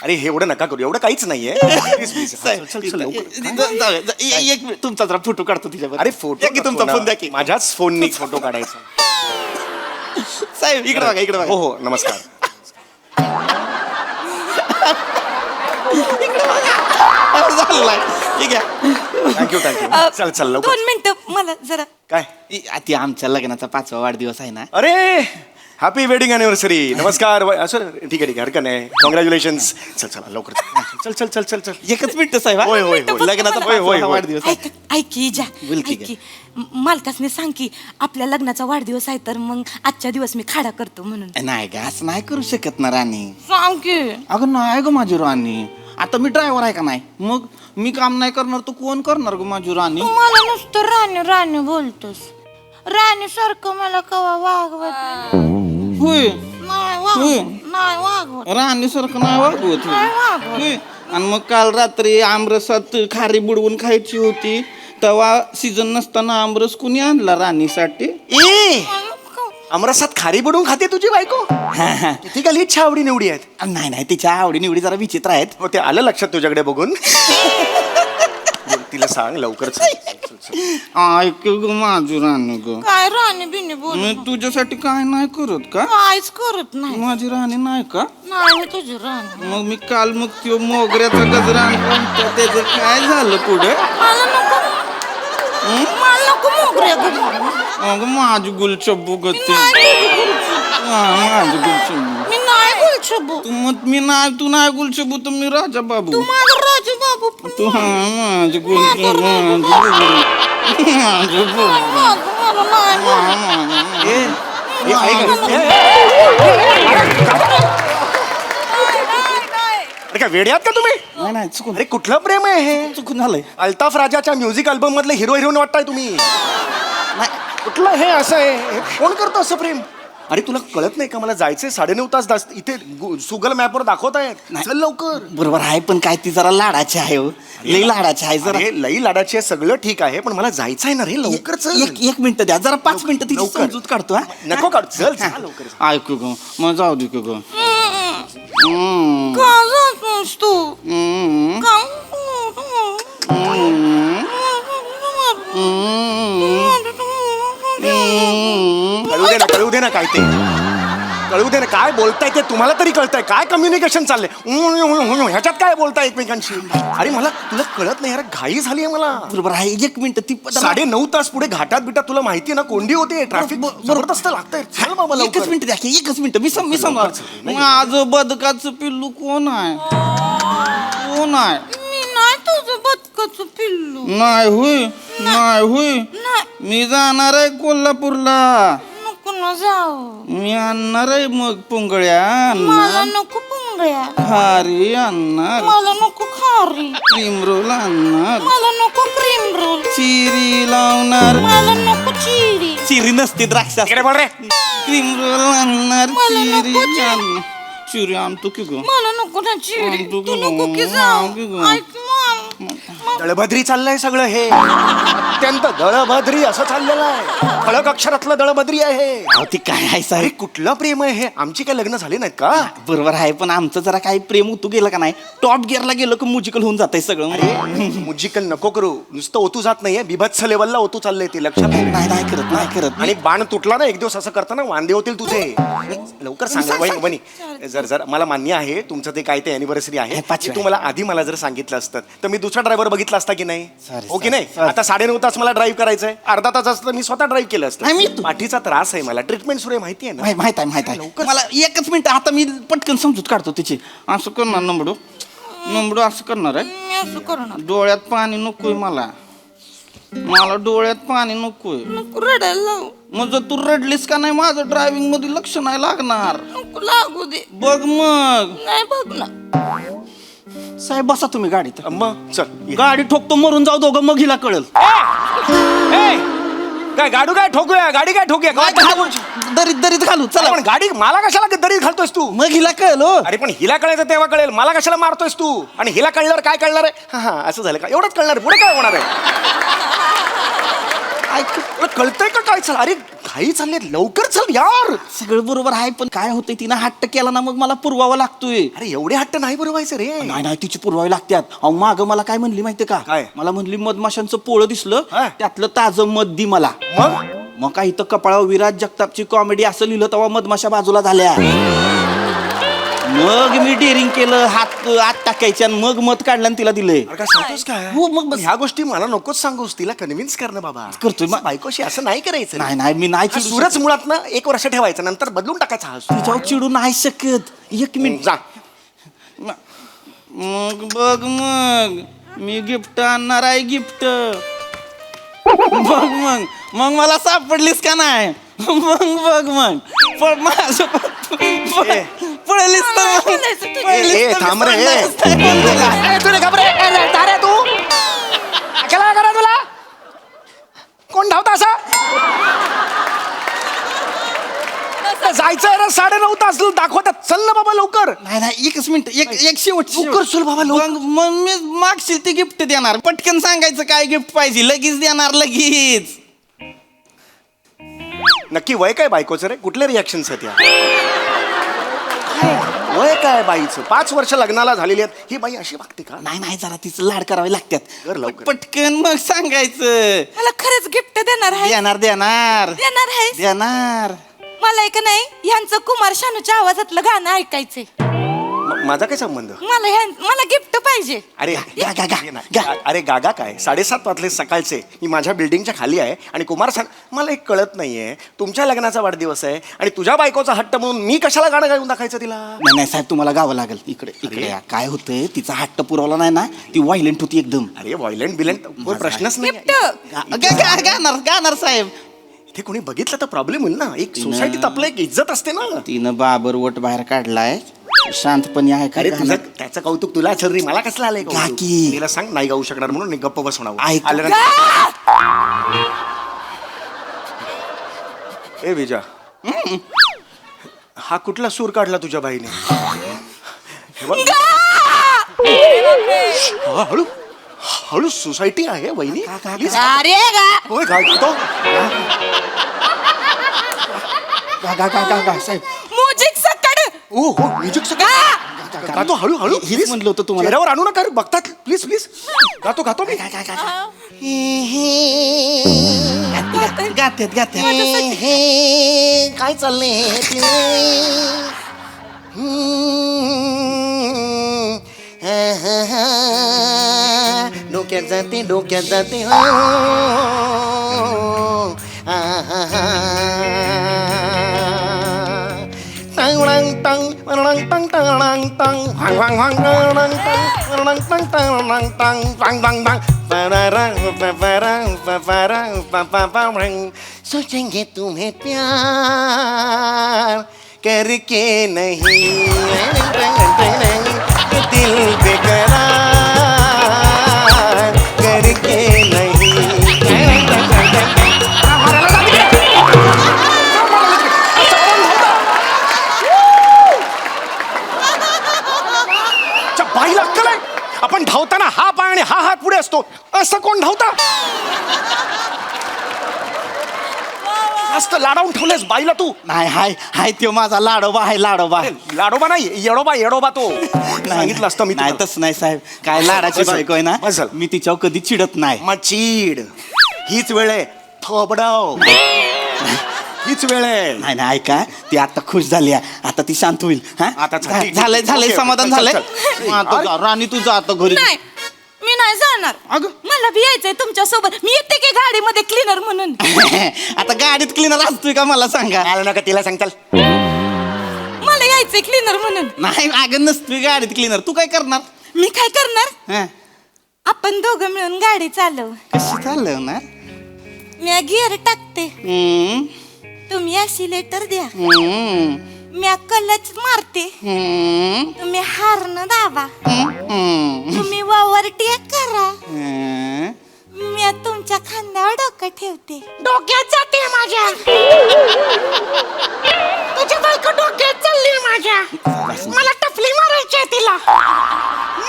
अरे हे एवढं नका करू. एवढं काहीच नाहीये. Please please. साहेब, एक मिनिट तुमचा जरा फोटो काढतो तिच्यावर. अरे फोटो द्या की तुमचा फोन द्या की. माझ्याच फोननी फोटो काढायचा. साहेब इकडे बघा इकडे हो बघा. हो नमस्कार. झालंय. ठीक आहे. Thank you thank you. चल चल लवकर. 2 मिनिटं मला जरा. काय ती आमच्या लग्नाचा 5वा वाढदिवस आहे ना. अरे हॅपी वेडिंग अॅनिव्हर्सरी. नमस्कार. सर ठीक आहे अडकं नाही. कॉंग्रॅच्युलेशन्स. चल चला लवकर. चल चल चल चल चल. एकच मिनिट साहेब. होय, होय, होय. लग्नाचा होय, होय, 5वा होय. वाढदिवस आहे. ऐक की जा. बोल की ऐक की मालकासने सांग की आपल्या लग्नाचा वाढदिवस आहे तर मग आजच्या दिवस मी खाडा करतो म्हणून. नाही ग असं नाही करू शकत ना राणी. सांग की. अगं नाही ग माझी राणी. आता मी ड्रायव्हर आहे का नाही. मग मी काम नाही करणार तर कोण करणार ग माझी राणी. मला नुसतं राणी राणी बोलतोस. राणी सारखं मला कवा वागवत होय नाही वागवत. राणी सारखं नाही वागवत होय. आणि मग काल रात्री आमरसात खारी बुडवून खायची होती तेव्हा सीझन नसताना आमरस कुणी आणला राणीसाठी. ए अमरसात खारी बुडवून खाते तुझी बायको. किती का इच्छा आवडी निवडी आहेत. नाही नाही तिच्या आवडी निवडी जरा विचित्र आहेत. हो ते आलं लक्षात तुझ्याकडे बघून. तिला सांग लवकर. ऐक ग माझी राणी ग. काय राणी बिनी बोल. मी तुझ्यासाठी काय नाही करत का. काहीच करत नाही. माझी राणी नाही का. नाही मी तुझी राणी. मग मी काल मग त्यो मोगऱ्याचा गजरा आणला होता, त्याचं काय झालं पुढे. मला नको मोगऱ्या गजरा. अगं माझी गुलछब्बू गते. माझी गुलछब्बू. मी नाही गुलछबू. मी नाही तू नाही गुलछब्बू तर मी राजा बाबू. तू माझा राजू बाबू. तू हा माझी गुलछब्बू. अरे काय वेड्यात का तुम्ही. नाही नाही चुकून अरे कुठलं प्रेम आहे हे. चुकून झालंय. अल्ताफ राजाच्या म्युझिक अल्बम मधले हिरो हिरोईन वाटताय तुम्ही. नाही कुठलं हे असं आहे. हे कोण करतो असं प्रेम. अरे तुला कळत नाही का मला जायचंय 9.5 तास इथे सुगल मॅपवर दाखवत आहेत. चल लवकर. बरोबर आहे पण काय ती जरा लाडाची आहे हो. लई लाडाची आहे जरा. अरे लई लाडाची आहे सगळं ठीक आहे पण मला जायचं आहे ना रे लवकर. चल एक मिनिट द्या जरा 5 मिनिटं तिची लवकर. समजूत काढतो. हा नको काढ. चल चल लवकर. ऐकू ग मग जाऊ दे ग. का जातोस तू. का कळू दे ना काय ते. कळू दे ना काय बोलताय ते तुम्हाला तरी कळतंय. काय कम्युनिकेशन चाललंय ह्याच्यात काय बोलताय एकमेकांशी. अरे मला तुला कळत नाही यार घाई झाली आहे मला. बरोबर आहे. एक मिनिट ती 9.5 तास पुढे घाटात बिटात तुला माहिती आहे ना कोंडी होते. ट्रॅफिक जबरदस्त लागतंय. चल बाबा एकच लवकर. मिनिट द्या की. एकच मिनिट मी समजा माझं बदकाचं पिल्लू कोण आहे. कोण आहे. मी नाही तुझं बदकाचं पिल्लू. नाही होय. नाही होय. मी जाणार आहे कोल्हापूरला. नको न जाऊ. मी आणणार आहे मग पुंगळ्या. मला नको पुंगळ्या. खारी आणणार. मला नको खारी. क्रीम रोल आणणार. मला नको क्रीम रोल. चिरी लावणार. मला नको चिरी. चिरी नसते द्राक्ष. इकडे बोल रे. क्रीम रोल आणणार. मला नको चिरी चिरी. आणणार. चिरी आणतो की ग. मला नको ना चिरी. आणतो तू की नको ग. की जाऊ. आणतो की ग. ऐक दळभद्री चाललंय सगळं हे. अत्यंत दळभद्री असं चाललेलं आहे. खळक अक्षरातलं दळभद्री आहे. अहो, ती काय आहे अरे साहेब. कुठलं प्रेम आहे हे. आमची काय लग्न झाली नाहीत का. बरोबर आहे पण आमचं जरा काही प्रेम उतू गेलं का नाही. टॉप गिअरला गेलं की म्युजिकल होऊन जातंय सगळं. अरे मुजिकल नको करू. नुसतं ओतू जात नाहीये बिभत्स लेवलला ओतू चाललंय ते लक्षात घे. नाही करत नाही करत. आणि बाण तुटला ना एक दिवस असं करताना वांदे होतील तुझे. लवकर सांग वनी. जर मला मान्य आहे तुमचं ते काय ते अॅनिव्हर्सरी आहे. पाचवी तू मला आधी मला जर सांगितलं असतं तर मी दुसरा ड्रायव्हर बघितला असता की नाही. Sorry, हो की नाही. sorry. आता 9.5 तास मला ड्राईव्ह करायचंय. अर्धा तास असतं मी स्वतः ड्राईव्ह केलं नाही, मी असतं. पाठीचा त्रास आहे मला. ट्रीटमेंट सुरू आहे माहिती आहे ना. माहित आहे मला. एकच मिनिट आता मी पटकन समजूत काढतो तिची. असं करणार नंबडू असं करणार आहे. मी असं करणार. डोळ्यात पाणी नकोय मला. डोळ्यात पाणी नकोय. नको रडायला लावू. मग जर तू रडलीस का नाही माझं ड्रायव्हिंग मध्ये लक्ष नाही लागणार. नको लागू दे. बघ मग नाही बघ ना. साहेब बसा तुम्ही गाडीत. मग चल ये. गाडी ठोकतो मरून जाऊ दोघं मग हिला कळल. ए, काय गाडू काय ठोकूया गाडी काय ठोकूया काय घालू, दरीत दरीत घालू चला चला. पण गाडी मला कशाला दरीत घालतोयस तू मग हिला कळल हो. अरे पण हिला कळायचं तेव्हा कळेल मला कशाला मारतोयस तू आणि हिला कळल्यावर काय कळणार आहे हा हा असं झालं का एवढंच कळणार आहे. पुढे काय होणार आहे तुला कळतंय का काय चल अरे घाई चालली लवकर चल यार सगळं बरोबर आहे पण काय होतंय तिनं हट्ट केला ना मग मला पुरवावा लागतोय. अरे एवढे हट्ट नाही पुरवायचं रे नाही नाही तिची पुरवावी लागतात. अहो माग मला काय म्हणली माहितीये का काय? मला म्हणली मधमाशांचं पोळं दिसलं हा. त्यातलं ताजं मध दी मला. मग काय इथं कपाळावर विराज जगतापची कॉमेडी असं लिहिलं तेव्हा मधमाशा बाजूला झाल्या. मग मी डेअरिंग केलं हात आत टाकायचे आणि मग मध काढलं आणि तिला दिलंय. अरे काय सांगतोस काय हो मग बस. ह्या गोष्टी मला नकोच सांगूस तिला कन्व्हिन्स करणं बाबा करतोय मग. बायकोशी असं नाही करायचं नाही नाही मी नाही हा चिडू सूरज मुळात ना 1 वर्ष ठेवायचं नंतर बदलून टाकायचा हा सूर. तिच्यावर चिडू नाही शकत. 1 मिनिट जा मग बघ मग मी गिफ्ट आणणार आहे गिफ्ट. मग मला सापडलीस का नाही. मग बघ मग पळलीस ए, थांब रे, ए. तुला घाबरे तारे तू अकेला करा तुला कोण धावता असा जायचंय रे 9:30 तास दाखवतात चल ना बाबा लवकर नाही नाही 1 मिनिट एक शेवट लवकर चल बाबा लवकर मग मी मागशील ते गिफ्ट देणार पटकन सांगायचं काय गिफ्ट पाहिजे लगेच देणार लगेच. नक्की वय काय बायकोचं रे कुठले रिॲक्शन्स आहेत या वय काय बाईचं 5 वर्ष लग्नाला झालेली आहेत ही बाई अशी वागते का नाही नाही जरा तिचं लाड करावे लागतात. कर लवकर. पटकन मग सांगायचं. मला खरंच गिफ्ट देणार आहे देणार देणार देणार आहे देणार. मला एक नाही यांचं कुमार शानूच्या आवाजातलं गाणं ऐकायचंय. माझा काय संबंध मला गिफ्ट पाहिजे. अरे गा, गा, गा, ये ना. गा. अरे गागा काय 7:30 वाजले सकाळचे मी माझ्या बिल्डिंगच्या खाली आहे आणि कुमार मला एक कळत नाहीये तुमच्या लग्नाचा वाढदिवस आहे आणि तुझ्या बायकोचा हट्ट म्हणून मी कशाला गाणं गाऊन दाखवायचं तिला नाही नाही साहेब तुम्हाला गावं लागेल इकडे इकडे या. काय होतंय तिचा हट्ट पुरवला नाही ना ती व्हायलेंट होती एकदम. अरे व्हायलेंट बिलेंट कोण प्रश्नच नाही गिफ्ट गाणार साहेब. इथे कोणी बघितलं तर प्रॉब्लेम होईल ना एक सोसायटीत आपलं एक इज्जत असते ना तिनं बाबर वट बाहेर काढलाय शांतपणे आहे अरे काय तुझं त्याचं कौतुक तुला असेल रे मला कसलं आलंय कौतुक? काकी. तिला सांग नाही गाऊ शकणार म्हणून मी गप्प बसवणार ऐक. ए विजा हा कुठला सूर काढला तुझ्या बाईने हे बघ. हा, हळू हळू सोसायटी आहे वहिनी Please. अरे गा होय काय करतो साहेब म्युझिक सकड ओ हो म्युझिक गातो हळू हळू हेच please. म्हणलं होतं तुम्हाला. चेहऱ्यावर आणू नका रे, बघतात प्लीज प्लीज गातो गातो मी गात्यात काय चाललंय डोक्यात जाते डोक्यात जाते टंग टंग टंग टंग टंग टंग वांग वांग वांग टंग टंग टंग टंग वांग वांग वांग सोचेंगे तुम्हें प्यार करके नहीं दिल बेकरार करके नहीं बाईला अक्कल आहे आपण धावताना हा पाय आणि हा हात पुढे असतो असं कोण धावता मस्त लाडावून ठेवलेस बाईला तू नाही हाय हाय तो माझा लाडोबा आहे लाडोबा. लाडोबा नाही येडोबा येडोबा तो सांगितलं असतं मी नाही तुला. तसं नाही साहेब काय लाडाची बस झालं. बायको आहे ना बस झालं. मी तिच्यावर कधी चिडत नाही. मग चीड हीच वेळ आहे थोबडाव हीच वेळ आहे नाही नाही ऐका ती आता खुश झाली आहे. आता ती शांत होईल हा आता झाली. झालंय झालंय ओके, समाधान चल, झालंय. चल. मग आता जा, राणी तू जा आता घरी. नाही मी नाही जाणार. अगं. मला भी यायचंय तुमच्या सोबत. मी येते की गाडीमध्ये क्लीनर म्हणून. आता गाडीत क्लीनर असतोय का मला सांगा. आलं नका तिला सांगताल मला यायचंय क्लीनर म्हणून. नाही अगं नसतोय गाडीत क्लीनर. तू काय करणार. मी काय करणार हा, आपण दोघं मिळून गाडी चालव. कशी चालवणार. मी गिअर टाकते हम्म, तुम्ही ऍक्सिलेटर द्या. हम्म. मी कलच मारते तुम्ही हारनं दाबा तुम्ही वावरटी करा मी तुमच्या खांद्यावर डोकं ठेवते डोक्यात जाते माझ्या तुझ्या बायको डोक्यात चालली माझ्या मला टफली मारायची आहे तिला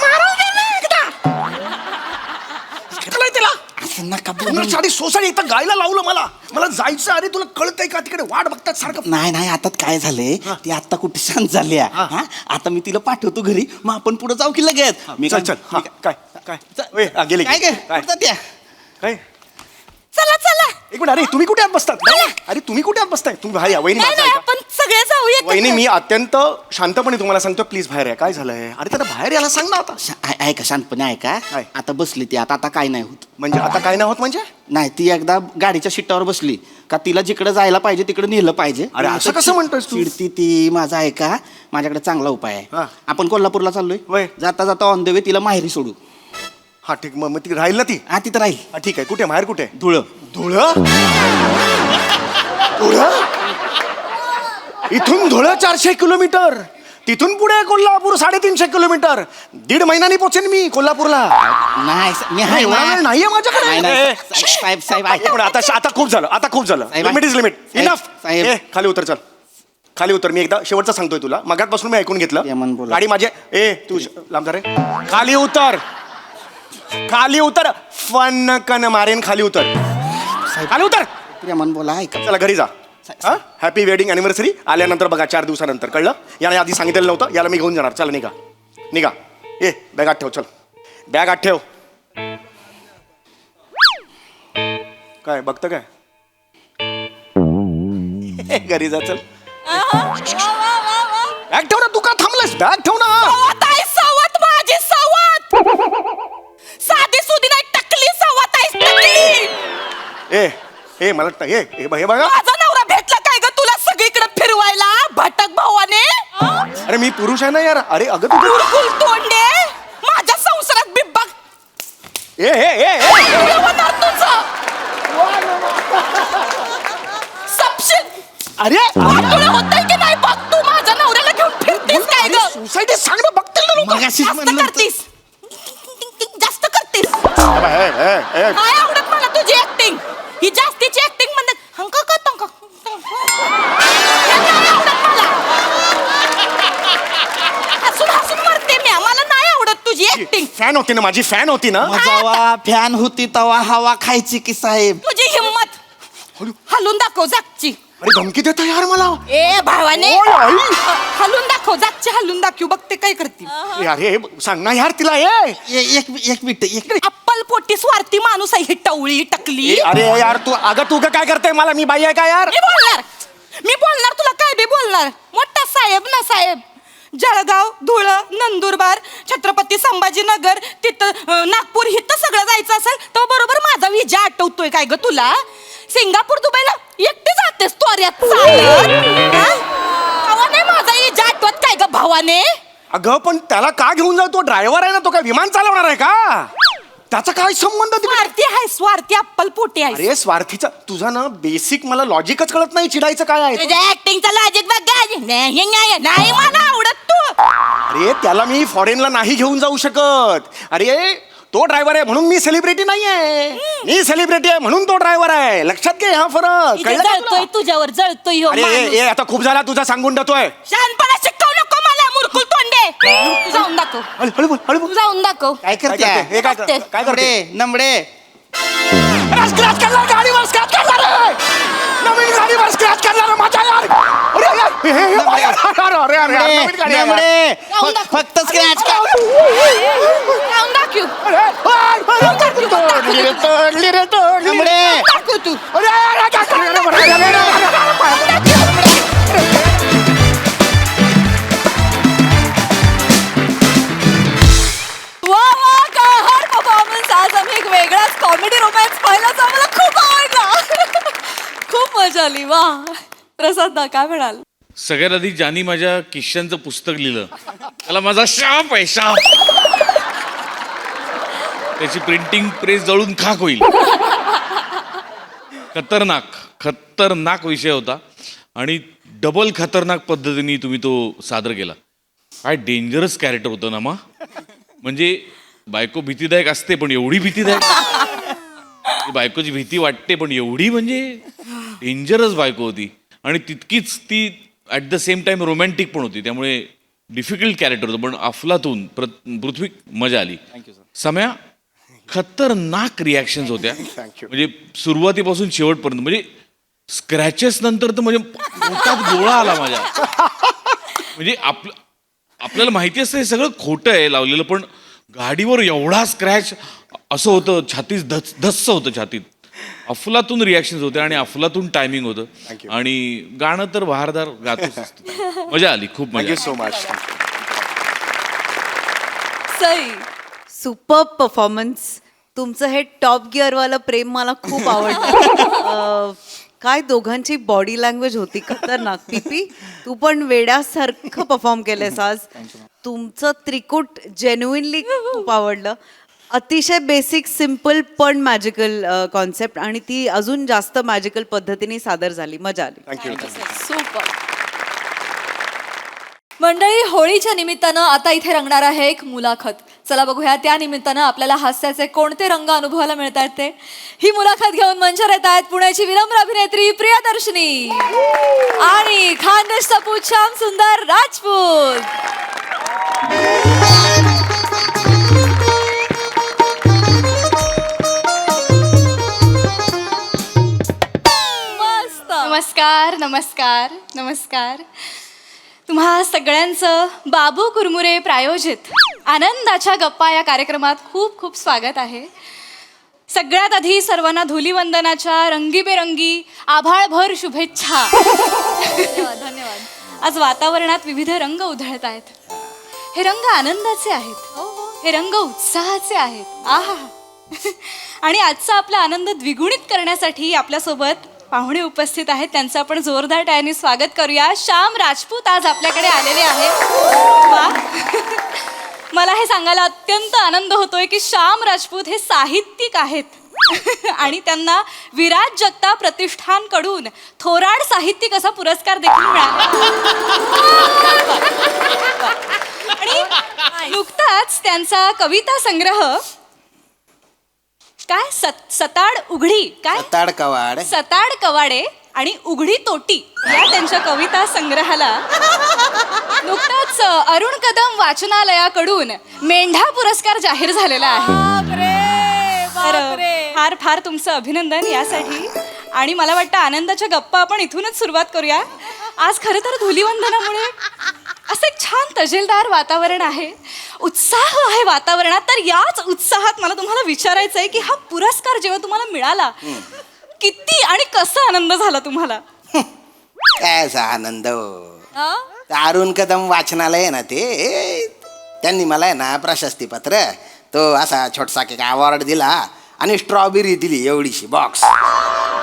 मारू दे ना एकदा कळलंय तिला असं नका पूर्ण साडी सोसाडी इथं गायला लावलं मला जायचं. अरे तुला कळतंय का तिकडे वाट बघतात सारखं. नाही आता काय झालंय ती आता कुठे शांत झाली आहे. आता मी तिला पाठवतो घरी मग आपण पुढे जाऊ की लगेच. मी चल चल हा, काय काय ओय, हा, गेली काय काय काय चला चला एक मिनिट. अरे तुम्ही कुठे आत बसतात. अरे तुम्ही कुठे आत बसताय. तुम्ही बाहेर या. वहिनी नाही माझं नाही ऐका. आपण सगळे जाऊया वहिनी मी अत्यंत शांतपणे तुम्हाला सांगतो प्लीज बाहेर या. काय झालंय. अरे त्याला बाहेर यायला सांग ना आता. ऐका शांतपणे ऐका. काय? आता बसली ती आता काय नाही होत. म्हणजे आता काय नाही होत म्हणजे. नाही ती एकदा गाडीच्या शिट्टावर बसली का तिला जिकडे जायला पाहिजे तिकडे नेलं पाहिजे. अरे असं कसं म्हणतोयस तू? चिडती ती. माझा ऐका माझ्याकडे चांगला उपाय हा. आहे. आपण कोल्हापूरला वय. चाललोय जाता जाता ऑन द वे तिला माहेरी सोडू. हा ठीक मग ती राहील ना ती. हा तिथं राहील. हा, ठीक आहे. कुठे बाहेर कुठे. धुळं. धुळं धुळं इथून धुळं 400 किलोमीटर. तिथून पुढे कोल्हापूर 350 किलोमीटर. 1.5 महिन्यानी पोचेन मी कोल्हापूरला. नाही मी आहे एवढा वेळ ना. नाहीये माझ्याकडे. नाही, नाही. ए, साहेब साहेब एक मिनिट, आता खूप झालं. आता खूप झालं. साहेब, लिमिट इज लिमिट. साहेब, इनफ. साहेब. ए खाली उतर. चल खाली उतर. मी एकदा शेवटचं सांगतोय तुला. मगातपासून मी ऐकून घेतलं. यमन बोला. गाडी माझे तू लांब जा रे. खाली उतर. खाली उतर. फन कन मारेन. खाली उतर. खाली उतर. प्रेमान बोला ऐका. चला घरी जा. हॅपी वेडिंग अॅनिव्हर्सरी आल्यानंतर बघा 4 दिवसानंतर. कळलं. याने आधी सांगितलेलं नव्हतं. याला मी घेऊन जाणार. चल निघा निघा. बॅग आत ठेव. चल बॅग आत ठेव. काय बघतं काय. घरी जा. चल बॅग ठेव ना. तू का थांबलास. बॅग ठेव ना. सवत माझी सवत साधी सुधी नाही टकली सवत आहे ए मला हे बघा. माझा नवरा भेटला काय ग तुला सगळीकडे फिरवायला भटक भावाने अरे मी पुरुष आहे ना यार. अरे अगं तू कुरकुल तोंडे माझ्या संसारात बिब्बा तुझं सपशिल अरे तुला होतंय की नाही बघ. तू माझ्या नवऱ्याला घेऊन फिरतेस काय ग सोसायटी सांग ना. बघतील ना लोक. मगाशीच जास्त म्हणलं होतं. करतीस जास्त करतीस काय आवडत मला तुझी ऍक्टिंग. ही जास्तीची ऍक्टिंग म्हणत हंका का तंका हसून हसून मरते मी. मला नाही आवडत तुझी ऍक्टिंग. फॅन होती ना माझी. फॅन होती ना. जेव्हा फॅन होती तवा हवा खायची की साहेब. तुझी हिम्मत हलून दाखव जागची. अरे धमकी देतो यार मला. ए भावाने ओय, आई. हलून दाखव जागची हलून दाखव बघते काय करते. यार हे सांग ना यार तिला. एक मिनिट एक अप्पल पोटी स्वार्थी माणूस आहे ही टवळी टकली. अरे यार तू काय करते. मला मी बाई आहे का यार. मी बोलणार तुला काय बी बोलणार. मोठा साहेब ना साहेब. जळगाव धुळं नंदुरबार छत्रपती संभाजीनगर तिथं नागपूर हिथं सगळं जायचं असेल तर बरोबर माझा विजा आठवतोय काय ग तुला. सिंगापूर दुबईला एकटी जातेस त्वऱ्यात भावाने माझा विजा आठवत काय ग भावाने. अगं पण त्याला का घेऊन जाऊ. तो ड्रायव्हर आहे ना. तो काय विमान चालवणार आहे का. त्याचा काय संबंध तिकडे. स्वार्थी आहे स्वार्थी अप्पल पोटी आहे. अरे स्वार्थीचा तुझा ना बेसिक मला लॉजिकच कळत नाही. चिडायचं काय आहे. तुझ्या ऍक्टिंगचा लॉजिक बघ. नाही मला आवडत तू. अरे त्याला मी फॉरेनला नाही घेऊन जाऊ शकत. अरे तो ड्रायव्हर आहे म्हणून मी सेलिब्रिटी नाही आहे. मी सेलिब्रिटी आहे म्हणून तो ड्रायव्हर आहे. लक्षात घे हा फरक. इथे कळलं का जळतोय तुला? तुझ्यावर जळतोय ह्यो अरे माणूस. आता खूप झाला तुझा. सांगून देतोय. शहाणपणा शिकवू नको मला मुरकुल तोंडे. तू जाऊन दाखव. हळू बोल, हळू बोल. तू जाऊन दाखव. काय काय करते करते? हे काय बघते. काय करते. नमडे स्क्रॅच करणार गाडीवर. स्क्रॅच करणार. नवीन गाडीवर स्क्रॅच करणार माझ्या यार. अरे नवीन गाडी आहे यार. जाऊन दाखव. फक्त स्क्रॅच जाऊन दाखव. तोडली रे, तोडली रे, तोडली रे. नमडे दाखव तू. अरे, काय परफॉर्मन्स. आज आम्ही एक वेगळाच कॉमेडी रोमॅन्स पाहिला जो आम्हाला खूप आवडला. खूप मजा आली. वा प्रसाद दा काय म्हणाल. सगळ्यात आधी ज्यांनी माझ्या किश्यांचं पुस्तक लिहिलं त्याला माझा शाप आहे. शाप. त्याची प्रिंटिंग प्रेस जळून खाक होईल. खतरनाक विषय होता आणि डबल खतरनाक पद्धतीने तुम्ही तो सादर केला. काय डेंजरस कॅरेक्टर होतं ना मा. म्हणजे बायको भीतीदायक असते पण एवढी भीतीदायक, बायकोची भीती वाटते पण एवढी म्हणजे डेंजरस बायको होती. आणि तितकीच ती at the same time romantic पण होती. त्यामुळे डिफिकल्ट कॅरेक्टर होतं. पण अफलातून पृथ्वी मजा आली. सम्या खतरनाक रिॲक्शन्स होत्या. म्हणजे सुरुवातीपासून शेवटपर्यंत. म्हणजे स्क्रॅचेस नंतर तर म्हणजे पोटात गोळा आला माझ्या. म्हणजे आपल्याला माहिती असतं हे सगळं खोटं आहे लावलेलं, पण गाडीवर एवढा स्क्रॅच असं होतं, छातीत धस्स होतं छातीत. अफलातून रिॲक्शन्स होते आणि अफलातून टायमिंग होतं. आणि गाणं तर बहारदार गातच असतं. मजा आली, खूप मजा. So much. Sai, super performance. तुमचं हे टॉप गिअरवालं प्रेम मला खूप आवडलं. काय दोघांची बॉडी लँग्वेज होती खतरनाक. पीपी, तू पण वेड्यासारखं परफॉर्म केलंयस आज. तुमचं त्रिकूट जेन्युइनली खूप आवडलं. अतिशय बेसिक सिम्पल पण मॅजिकल कॉन्सेप्ट, आणि ती अजून जास्त मॅजिकल पद्धतीने सादर झाली. मजा आली. थँक्यू. सुपर. मंडळी, होळीच्या निमित्तानं आता इथे रंगणार आहे एक मुलाखत. चला बघूया त्या निमित्तानं आपल्याला हास्याचे कोणते रंग अनुभवायला मिळतात ते. ही मुलाखत घेऊन मंचावर येत आहेत पुण्याची विनम्र अभिनेत्री प्रियदर्शनी आणि खानदेश सपूत श्याम सुंदर राजपूत. मस्त. नमस्कार नमस्कार नमस्कार. तुम्हा सगळ्यांचं बाबू कुरमुरे प्रायोजित आनंदाच्या गप्पा या कार्यक्रमात खूप खूप स्वागत आहे. सगळ्यात आधी सर्वांना धुलीवंदनाच्या रंगीबेरंगी आभाळभर शुभेच्छा. धन्यवाद धन्यवाद. आज वातावरणात विविध रंग उधळत आहेत. हे रंग आनंदाचे आहेत, हे रंग उत्साहाचे आहेत. आहा. आणि आजचा आपला आनंद द्विगुणित करण्यासाठी आपल्यासोबत पाहुणे उपस्थित आहेत. त्यांचं आपण जोरदार टाळ्यांनी स्वागत करूया. श्याम राजपूत आज आपल्याकडे आलेले आहेत. वा. मला हे सांगायला अत्यंत आनंद होतोय की श्याम राजपूत हे साहित्यिक आहेत आणि त्यांना विराज जगताप प्रतिष्ठानकडून थोराड साहित्यिक असा पुरस्कार देखील मिळाला. आणि नुकताच त्यांचा कविता संग्रह काय सताड उघडी काय सताड कवाडे आणि उघडी तोटी या त्यांच्या कविता संग्रहाला नुकताच अरुण कदम वाचनालयाकडून मेंढा पुरस्कार जाहीर झालेला आहे. तर फार फार तुमचं अभिनंदन यासाठी. आणि मला वाटतं आनंदाच्या गप्पा आपण इथूनच सुरुवात करूया. आज खरं तर धुलीवंदनामुळे असं एक छान तजेलदार वातावरण आहे, उत्साह आहे वातावरणात. तर याच उत्साहात मला तुम्हाला विचारायचं आहे की हा पुरस्कार जेव्हा तुम्हाला मिळाला किती आणि कसा आनंद झाला तुम्हाला? काय आनंद. अरुण कदम वाचनालय आहे ना, ते त्यांनी मला आहे ना प्रशस्तीपत्र, तो असा छोटासा एक अवॉर्ड दिला आणि स्ट्रॉबेरी दिली एवढीशी बॉक्स.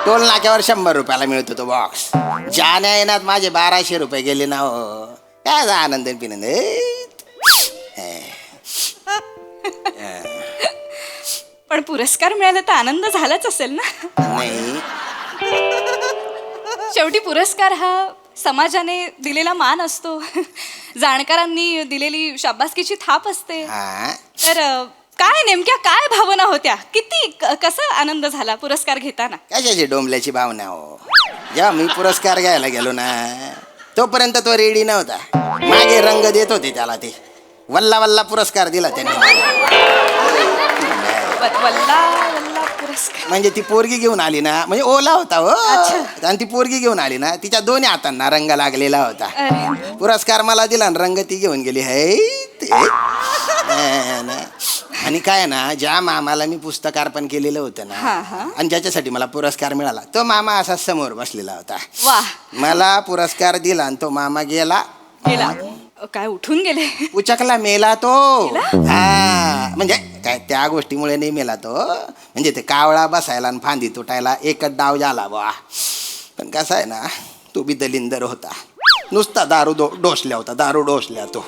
टोल नाक्यावर 100 रुपयाला मिळतो तो बॉक्स. जाण्या येण्यात माझे 1200 रुपये गेले ना. हो काय आनंद पिनंद. पण पुरस्कार मिळाला तर आनंद झालाच असेल ना? नाही, शेवटी पुरस्कार हा समाजाने दिलेला मान असतो, जाणकारांनी दिलेली शाबासकीची थाप असते. तर काय नेमक्या काय भावना होत्या? किती कसा आनंद झाला पुरस्कार घेताना? कशाची डोंबल्याची भावना हो. जेव्हा मी पुरस्कार घ्यायला गेलो ना तोपर्यंत तो रेडी नव्हता. मागे रंग देत होते त्याला. ते वल्ला वल्ला पुरस्कार दिला त्यांनी. वल्ला वल्ला पुरस्कार म्हणजे ती पोरगी घेऊन आली ना, म्हणजे ओला होता हो, आणि ती पोरगी घेऊन आली ना, तिच्या दोन्ही हातांना रंग लागलेला होता. पुरस्कार मला दिला आणि रंग ती घेऊन गेली. आणि काय ना, ज्या मामाला मी पुस्तक अर्पण केलेलं होतं ना आणि ज्याच्यासाठी मला पुरस्कार मिळाला, तो मामा असा समोर बसलेला होता. मला पुरस्कार दिला आणि तो मामा गेला. काय उठून गेले? उचकला, मेला तो. हा, म्हणजे काय त्या गोष्टीमुळे नाही मेला तो, म्हणजे ते कावळा बसायला आणि फांदी तुटायला एकच डाव झाला बा. पण कसा आहे ना, तो बी दलिंदर होता. नुसता दारू डोसल्या होता, दारू डोसल्या तो.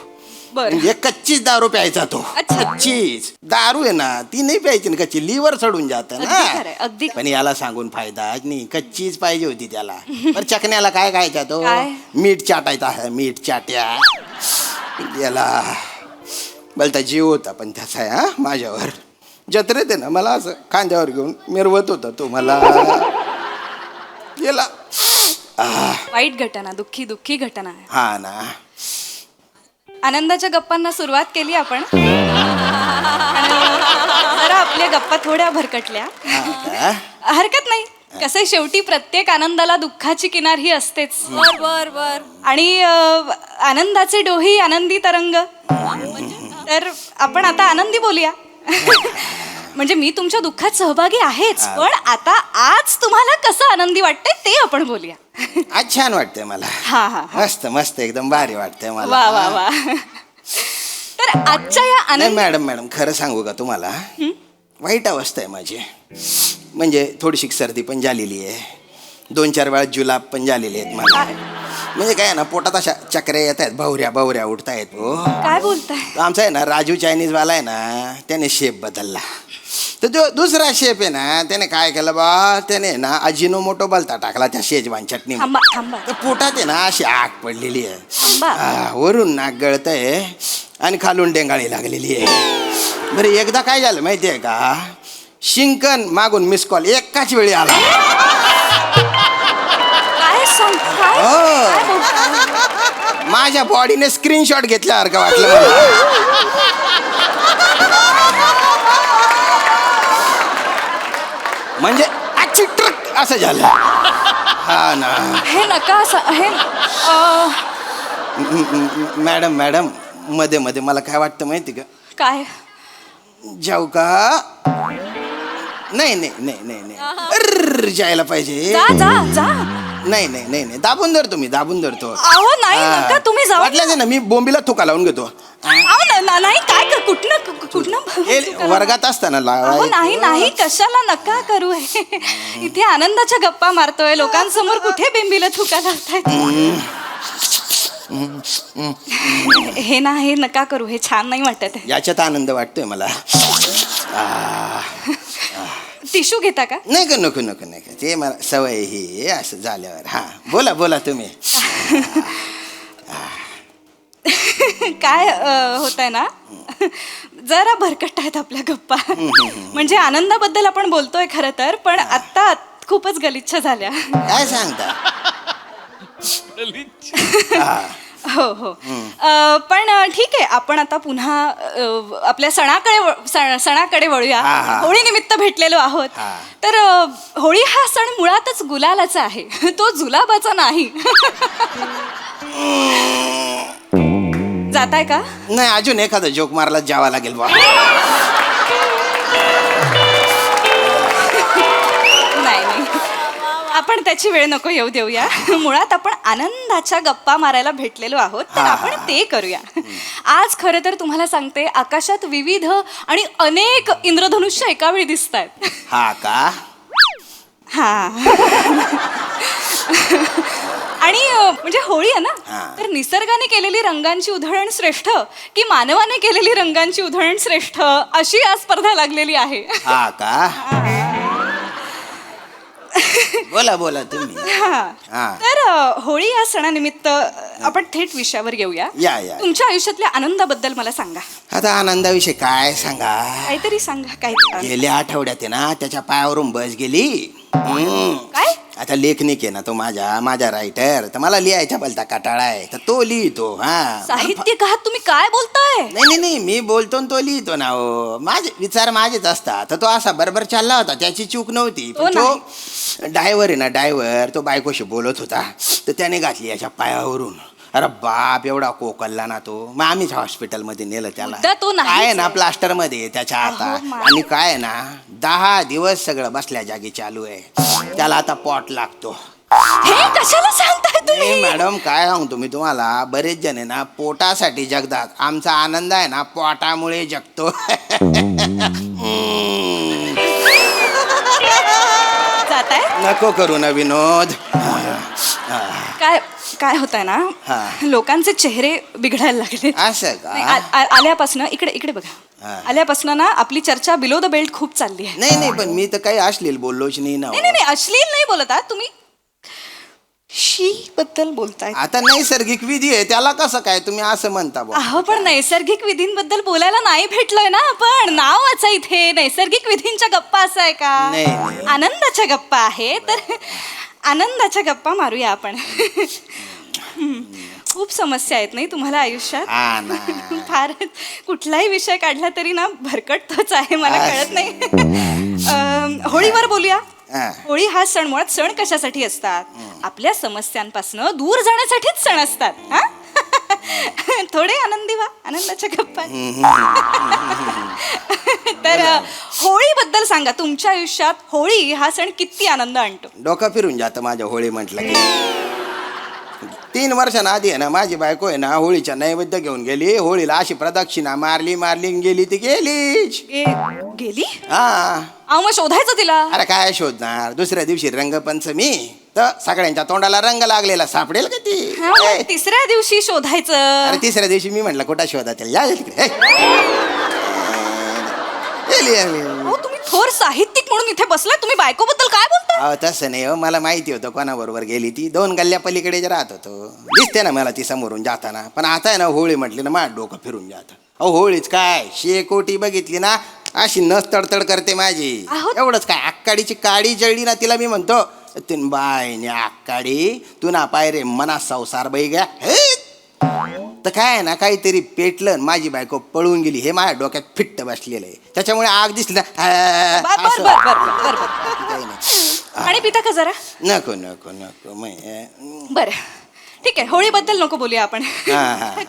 बरं. म्हणजे कच्चीच दारू प्यायचा तो. अच्छा. कच्चीच दारू आहे ना ती नाही प्यायची ना, कच्ची लिव्हर चढून जात अगदी ना. खरंय, अगदी पण याला सांगून फायदा नाही, कच्चीच पाहिजे होती त्याला. पण चकण्याला काय खायचा तो? काय? मीठ चाटायचा आहे, मीठ चाट्या. याला बोलता जीव होता पण त्याचा आहे हा माझ्यावर. जत्रेत आहे ना मला असं खांद्यावर घेऊन मिरवत होता तो मला. गेला. वाईट घटना, दुःखी दुःखी घटना आहे. हा ना. आनंदाच्या गप्पांना सुरुवात केली आपण. आणि जरा आपल्या गप्पा थोड्या भरकटल्या. का? हरकत नाही. कसं शेवटी प्रत्येक आनंदाला दुःखाची किनार ही असतेच. बर बर बर. आणि आनंदाचे डोही आनंदी तरंग. तर आपण आता आनंदी बोलूया. म्हणजे मी तुमच्या दुःखात सहभागी आहेच, पण आता आज तुम्हाला कसं आनंदी वाटतंय ते आपण बोलूया. आज छान वाटतंय मला. हा हा. मस्त मस्त एकदम भारी वाटतंय मला. वा वा वा. तर आजच्या या नाही आनंद मॅडम खरं सांगू का तुम्हाला, वाईट अवस्था आहे माझी. म्हणजे थोडीशी सर्दी पण झालेली आहे, 2-4 वेळा जुलाब पण झालेले आहेत मला. म्हणजे काय ना पोटात अशा चक्र्या येत आहेत, भावऱ्या उठत आहेत. हो काय बोलताय? आमचा आहे ना राजू चायनीजवाला आहे ना, त्याने शेप बदलला. तर जो दुसरा शेप आहे ना त्याने काय केलं बा, त्याने ना अजिनोमोटो बलता टाकला त्या शेजवान चटणी. थांबा थांबा तर पोटात आहे ना अशी आग पडलेली आहे. थांबा. वरून नाक गळतंय आणि खालून डेंगाळी लागलेली आहे. बरं एकदा काय झालं माहिती आहे का, शिंकन मागून मिस कॉल एकाच वेळी आला. काय सांग काय काय बोलताय? माझ्या बॉडीने स्क्रीनशॉट घेतल्यासारखं वाटलं मला. म्हणजे आजची ट्रक असं झालं. हा ना. हे नका हे मॅडम मध्ये मध्ये मला काय वाटतं माहिती का, काय जाऊ का? नाही अर्र, जायला पाहिजे. जा जा जा. नाही दाबून धरतो मी, दाबून धरतो. अहो नाही नका, तुम्ही जाऊ. वाटलं ना मी बोंबीला थुका लावून घेतो. अहो नाही काय कुठनं वर्गात असताना अहो नाही कशाला नका करू. इथे आनंदाच्या गप्पा मारतोय, लोकांसमोर कुठे बेंबीला थुका लावतायत. हे नका करू, हे छान नाही वाटत आहे. याच्यात आनंद वाटतोय मला. टिश्यू घेता का? नाही नको ते मला सवय ही असं झाल्यावर. हा बोला तुम्ही. काय होत आहे ना, जरा भरकट आहेत आपल्या गप्पा. म्हणजे आनंदाबद्दल आपण बोलतोय खरं तर, पण आता खूपच गलिच्छ झाल्या. काय सांगता? हो पण ठीक आहे, आपण आता पुन्हा आपल्या सणाकडे वळूया. होळी निमित्त भेटलेलो आहोत. तर होळी हा सण मुळातच गुलालाचा आहे, तो जुलाबाचा नाही. जाताय का? नाही अजून एखादा जोक मारला जावा लागेल बा. नाही आपण त्याची वेळ नको येऊ देऊया. मुळात आपण आनंदाच्या गप्पा मारायला भेटलेलो आहोत, तर आपण ते करूया. आज खरं तर तुम्हाला सांगते, आकाशात विविध आणि अनेक इंद्रधनुष्य एका वेळी दिसत आहेत. हा का? हा. आणि म्हणजे होळी आहे ना, तर निसर्गाने केलेली रंगांची उधळण श्रेष्ठ की मानवाने केलेली रंगांची उधळण श्रेष्ठ, अशी आज स्पर्धा लागलेली आहे. हा का? बोला तुम्ही. तर होळी या सणानिमित्त आपण थेट विषयावर येऊया. या. तुमच्या आयुष्यातल्या आनंदाबद्दल मला सांगा. आता आनंदाविषयी काय सांगा, काहीतरी सांगा. काय गेल्या आठवड्यात आहे ना त्याच्या पायावरून बस गेली. काय? आता लेखनिक आहे ना तो माझा रायटर, तर मला लिहायचा बोलता कटाळा आहे, तर तो लिहितो. साहित्यिक आहात तुम्ही, काय बोलताय? नाही मी बोलतो तो लिहितो ना. हो माझे विचार माझेच असतात. तर तो असा बरोबर चालला होता, त्याची चूक नव्हती. पण तो ड्रायव्हर आहे ना, ड्रायव्हर तो बायकोशी बोलत होता, तर त्याने घातली याच्या पायावरून. अरे बाप, एवढा कोकलला ना तो. मग आम्हीच हॉस्पिटलमध्ये नेलं त्याला. काय आहे ना प्लास्टर मध्ये त्याच्या हातात. आणि काय आहे ना 10 दिवस सगळं बसल्या जागी चालू आहे. त्याला आता पॉट लागतो. हे कशाला सांगताय तुम्ही? मॅडम काय सांगतो मी तुम्हाला, बरेच जण आहे ना पोटासाठी जगतात. आमचा आनंद आहे ना पोटामुळे जगतो. जाताय? नको करू ना विनोद. काय होत आहे ना, हा. लोकांचे चेहरे बिघडायला लागले. असं का? आल्यापासनं इकडे बघा, आल्यापासनं ना आपली चर्चा बिलो द बेल्ट खूप चालली आहे. नाही पण मी तर काही अश्लील बोललोच नाही ना. नाही अश्लील नाही बोलत आहात तुम्ही, शी बद्दल बोलताय. आता नैसर्गिक विधी आहे त्याला कसं काय तुम्ही असं म्हणता बुवा? अहो पण नैसर्गिक विधींबद्दल बोलायला नाही भेटलोय ना आपण. नाव वाचा इथे, नैसर्गिक विधींच्या गप्पा असं आहे का? नाही. आनंदाच्या गप्पा आहे, तर आनंदाच्या गप्पा मारूया आपण. खूप समस्या आहेत नाही तुम्हाला आयुष्यात? हा ना. फार कुठलाही विषय काढला तरी ना भरकटतोच आहे, मला कळत नाही. होळीवर बोलूया. हा. होळी हा सण, मुळात सण कशासाठी असतात? आपल्या समस्यांपासून दूर जाण्यासाठीच सण असतात. हा थोडे आनंदी व्हा, आनंदाच्या गप्पा. तर होळीबद्दल सांगा, तुमच्या आयुष्यात होळी हा सण किती आनंद आणतो? डोकं फिरून जातं माझ्या होळी म्हटलं की. 3 वर्षांआधी आहे ना माझी बायको आहे ना होळीच्या नैवेद्य घेऊन गेली. होळीला अशी प्रदक्षिणा मारली गेली ती गेलीच. गेली? हा. अहो मग शोधायचं तिला. अरे काय शोधणार, दुसऱ्या दिवशी रंगपंचमी तर सगळ्यांच्या तोंडाला रंग लागलेला, सापडेल का ती? हा, मग तिसऱ्या दिवशी शोधायचं. अरे तिसऱ्या दिवशी मी म्हटलं कुठं शोधा त्याला, या तिकडे. गेली. अहो तुम्ही थोर साहित्यिक म्हणून इथे बसलाय, तुम्ही बायकोबद्दल काय बोलताय? अहो तसं नाही हो, मला माहिती होतं कोणाबरोबर गेली ती. 2 गल्ल्या पलीकडे जे राहत होतो, दिसते ना मला ती समोरून जाताना. पण आता आहे ना होळी म्हटली ना माझं डोकं फिरून जातं. अहो होळीच काय, शेकोटी बघितली ना अशी नस तडतड करते माझी. एवढंच काय, आक्काडीची काडी जळली ना तिला मी म्हणतो, तीन बायने आक्काडी तू ना पाय रे मना संसार बाई गया. तर काय आहे ना, काहीतरी पेटलं, माझी बायको पळून गेली. हे माझ्या डोक्यात फिट्ट बसलेलं आहे. त्याच्यामुळे आग दिसली ना असं. काही नाही. आणि पिता का जरा? नको बरं ठीक आहे, होळीबद्दल नको बोलूया आपण.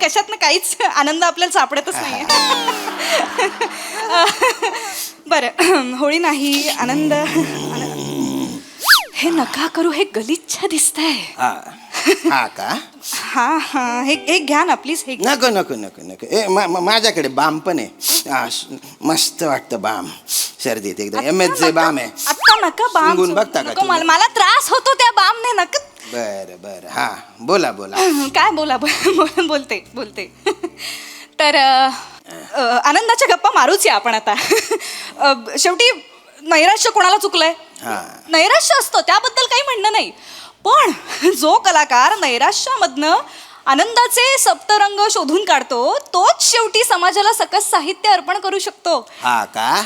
कशात ना काहीच आनंद आपल्याला सापडतच नाहीये. बरं होळी नाही, आनंद. हे नका करू, हे गलिच्छ दिसतंय. हा का? हा हे घ्या ना प्लीज. हे नको. माझ्याकडे बाम पण आहे, मस्त वाटतं बाम. सर्दीत एकदम MHJ बाम आहे. आता नका बाम शिंगून बघता का नको, मला त्रास होतो त्या बामने. नका. बरं हा बोला. काय बोलते. तर आनंदाच्या गप्पा मारूच या आपण आता. शेवटी नैराश्य कोणाला चुकलंय? नैराश्य असतं, त्याबद्दल काही म्हणणं नाही. पण जो कलाकार नैराश्यामधनं आनंदाचे सप्तरंग शोधून काढतो, तोच शेवटी समाजाला सकस साहित्य अर्पण करू शकतो. हा का?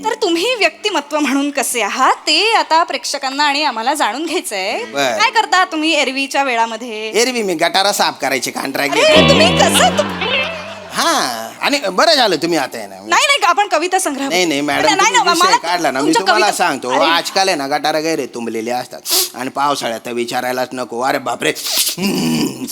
तर तुम्ही व्यक्तिमत्व म्हणून कसे आहात ते आता प्रेक्षकांना आणि आम्हाला जाणून घ्यायचंय. काय करता तुम्ही एरवीच्या वेळामध्ये? एरवी मी गटारा साफ करायचे कॉन्ट्रॅक्ट. तुम्ही कसं? हा, आणि बरं झालं तुम्ही आता आहे ना. नाही आपण कविता संग्रह. नाही मॅडम, विषय काढला ना. मी तुम्हाला सांगतो, आजकाल आहे ना गटारा गैरे तुंबलेले असतात आणि पावसाळ्यात तर विचारायलाच नको. अरे बापरे,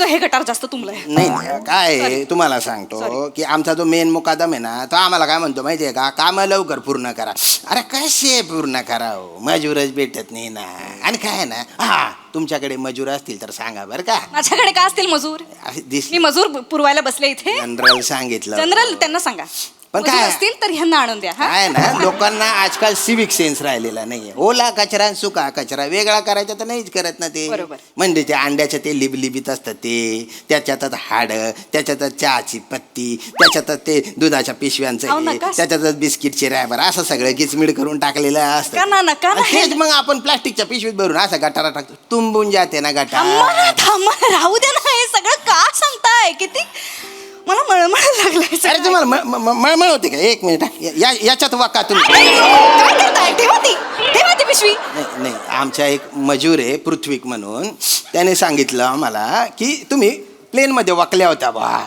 हे गटार जास्त तुंबलंय. नाही काय तुम्हाला सांगतो की आमचा जो मेन मुकादम आहे ना, तो आम्हाला काय म्हणतो माहितीये का, काम लवकर पूर्ण करा. अरे कसे पूर्ण करा हो, मजूरच भेटत नाही ना. आणि काय आहे ना, हा तुमच्याकडे मजूर असतील तर सांगा बरं का. माझ्याकडे का असतील मजूर? मी मजूर पुरवायला बसले इथे. जनरल सांगितलं. जनरल त्यांना सांगा, पण मजूर काय असतील तर ह्यांना आणून द्या. काय ना, लोकांना आजकाल सिविक सेन्स राहिलेला नाहीये. ओला कचरा आणि सुका कचरा वेगळा करायचा तर नाहीच करत ना ते. बरोबर. म्हणजे ते अंड्याच्या ते लिबलिबीत असतं ते, त्याच्यातच हाड, त्याच्यातच चहाची पत्ती, त्याच्यातच ते दुधाच्या पिशव्यांचं, त्याच्यातच बिस्किटचे रॅबर, असं सगळं किचमिड करून टाकलेलं असतं. नका. तेच मग आपण प्लास्टिकच्या पिशवीत भरून असा गटारा टाकतो, तुंबून जाते ना गटार. थांबा, राहू दे ना. हे सगळं का सांगताय? किती मला मळमळ लागलाय. अरे तुम्हाला मळमळ होते का? 1 मिनिट, याच्यात वाका तुम्ही. काय करताय? ठेवा ती पिशवी. नाही, आमच्या एक मजूर आहे पृथ्वीक म्हणून, त्याने सांगितलं आम्हाला की तुम्ही प्लेन मध्ये वाकल्या होत्या बा.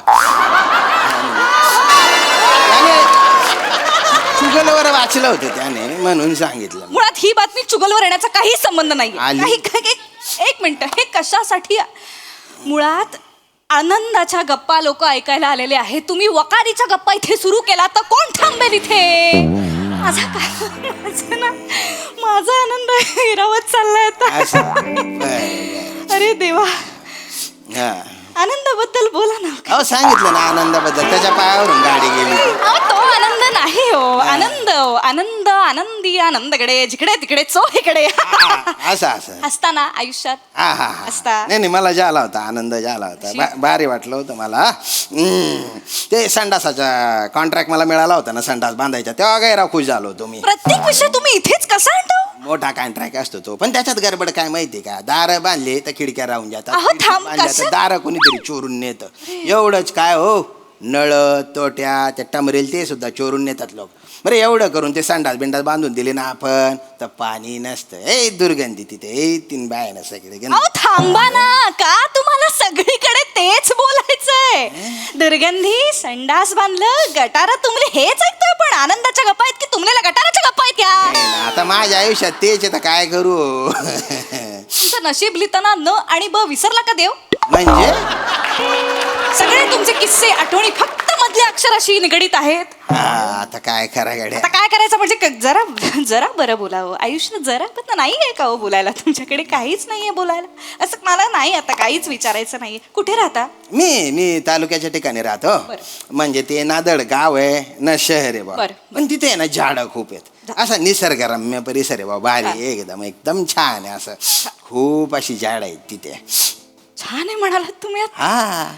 चुगलवर वाचलं होतं त्याने, म्हणून सांगितलं. मुळात ही बातमी चुगलवर येण्याचा काही संबंध नाही. एक मिनिट, हे कशासाठी? मुळात आनंदाच्या गप्पा लोक ऐकायला आलेले आहेत. तुम्ही वकारीच्या गप्पा इथे सुरू केला तर कोण थांबेल इथे? माझा आनंद हिरावत चाललाय आता. अरे देवा, आनंदाबद्दल बोला ना. सांगितलं ना आनंदाबद्दल, त्याच्या पायावरून गाडी गेली. तो आनंद नाही हो, आनंद हो, आनंद, आनंदी, आनंदकडे जिकडे तिकडे चोहीकडे. असं असं असताना आयुष्यात हा हा हा. असता. नाही मला झाला होता, आनंद झाला होता, भारी वाटलं होतं मला. ते संडासाचा कॉन्ट्रॅक्ट मला मिळाला होता ना, संडास बांधायचा, तेव्हा गैरा खुश झालो होतो मी. प्रत्येक विषय तुम्ही इथेच कसा आणतो? मोठा कॉन्ट्रॅक्ट असतो तो, पण त्याच्यात गडबड काय माहिती का, दार बांधले तर खिडक्या राहून जातात, अहो, खिडक्या थांब, बांधल्या तर कसं? दार कोणीतरी चोरून नेतं. एवढंच काय हो, नळ तोट्या त्या टमरेल ते सुद्धा चोरून नेतात लोक. बरं एवढं करून ते संडास बिंडास बांधून दिले ना आपण, तर पाणी नसतं, ए दुर्गंधी तिथे, ए तीन बाया सगळे गंध. अहो थांबा ना, का तुम्हाला सगळीकडे तेच बोलायचंय? दुर्गंधी, संडास बांधलं, गटारा तुमले, हेच ऐकतोय. पण आनंदाच्या गप्पा आहेत की तुमलेला गटाराच्या गप्पा आहेत या? आता माझ्या आयुष्यात तेच आहे, तर काय करू. तुमचं नशीब लिहिताना न आणि ब विसरला का देव? म्हणजे सगळे तुमचे किस्से आठवणी फक्त मधल्या अक्षराशी निगडीत आहेत. आता काय करा गड्या. आता काय करायचं म्हणजे जरा जरा बरं बोलावं. आयुष्य जरा पण नाही आहे का हो बोलायला? तुमच्याकडे काहीच नाहीये बोलायला. असं मला नाही आता काहीच विचारायचं नाहीये. कुठे राहता? मी तालुक्याच्या ठिकाणी राहतो. म्हणजे ते नादड गाव आहे ना, शहर आहे बा. बरं. पण तिथे आहे ना झाडं खूप आहेत, असा निसर्गरम्य परिसर आहे बा, भारी एकदम एकदम छान आहे. असं खूप अशी झाड आहेत तिथे. छान आहे म्हणालात तुम्ही आता. हा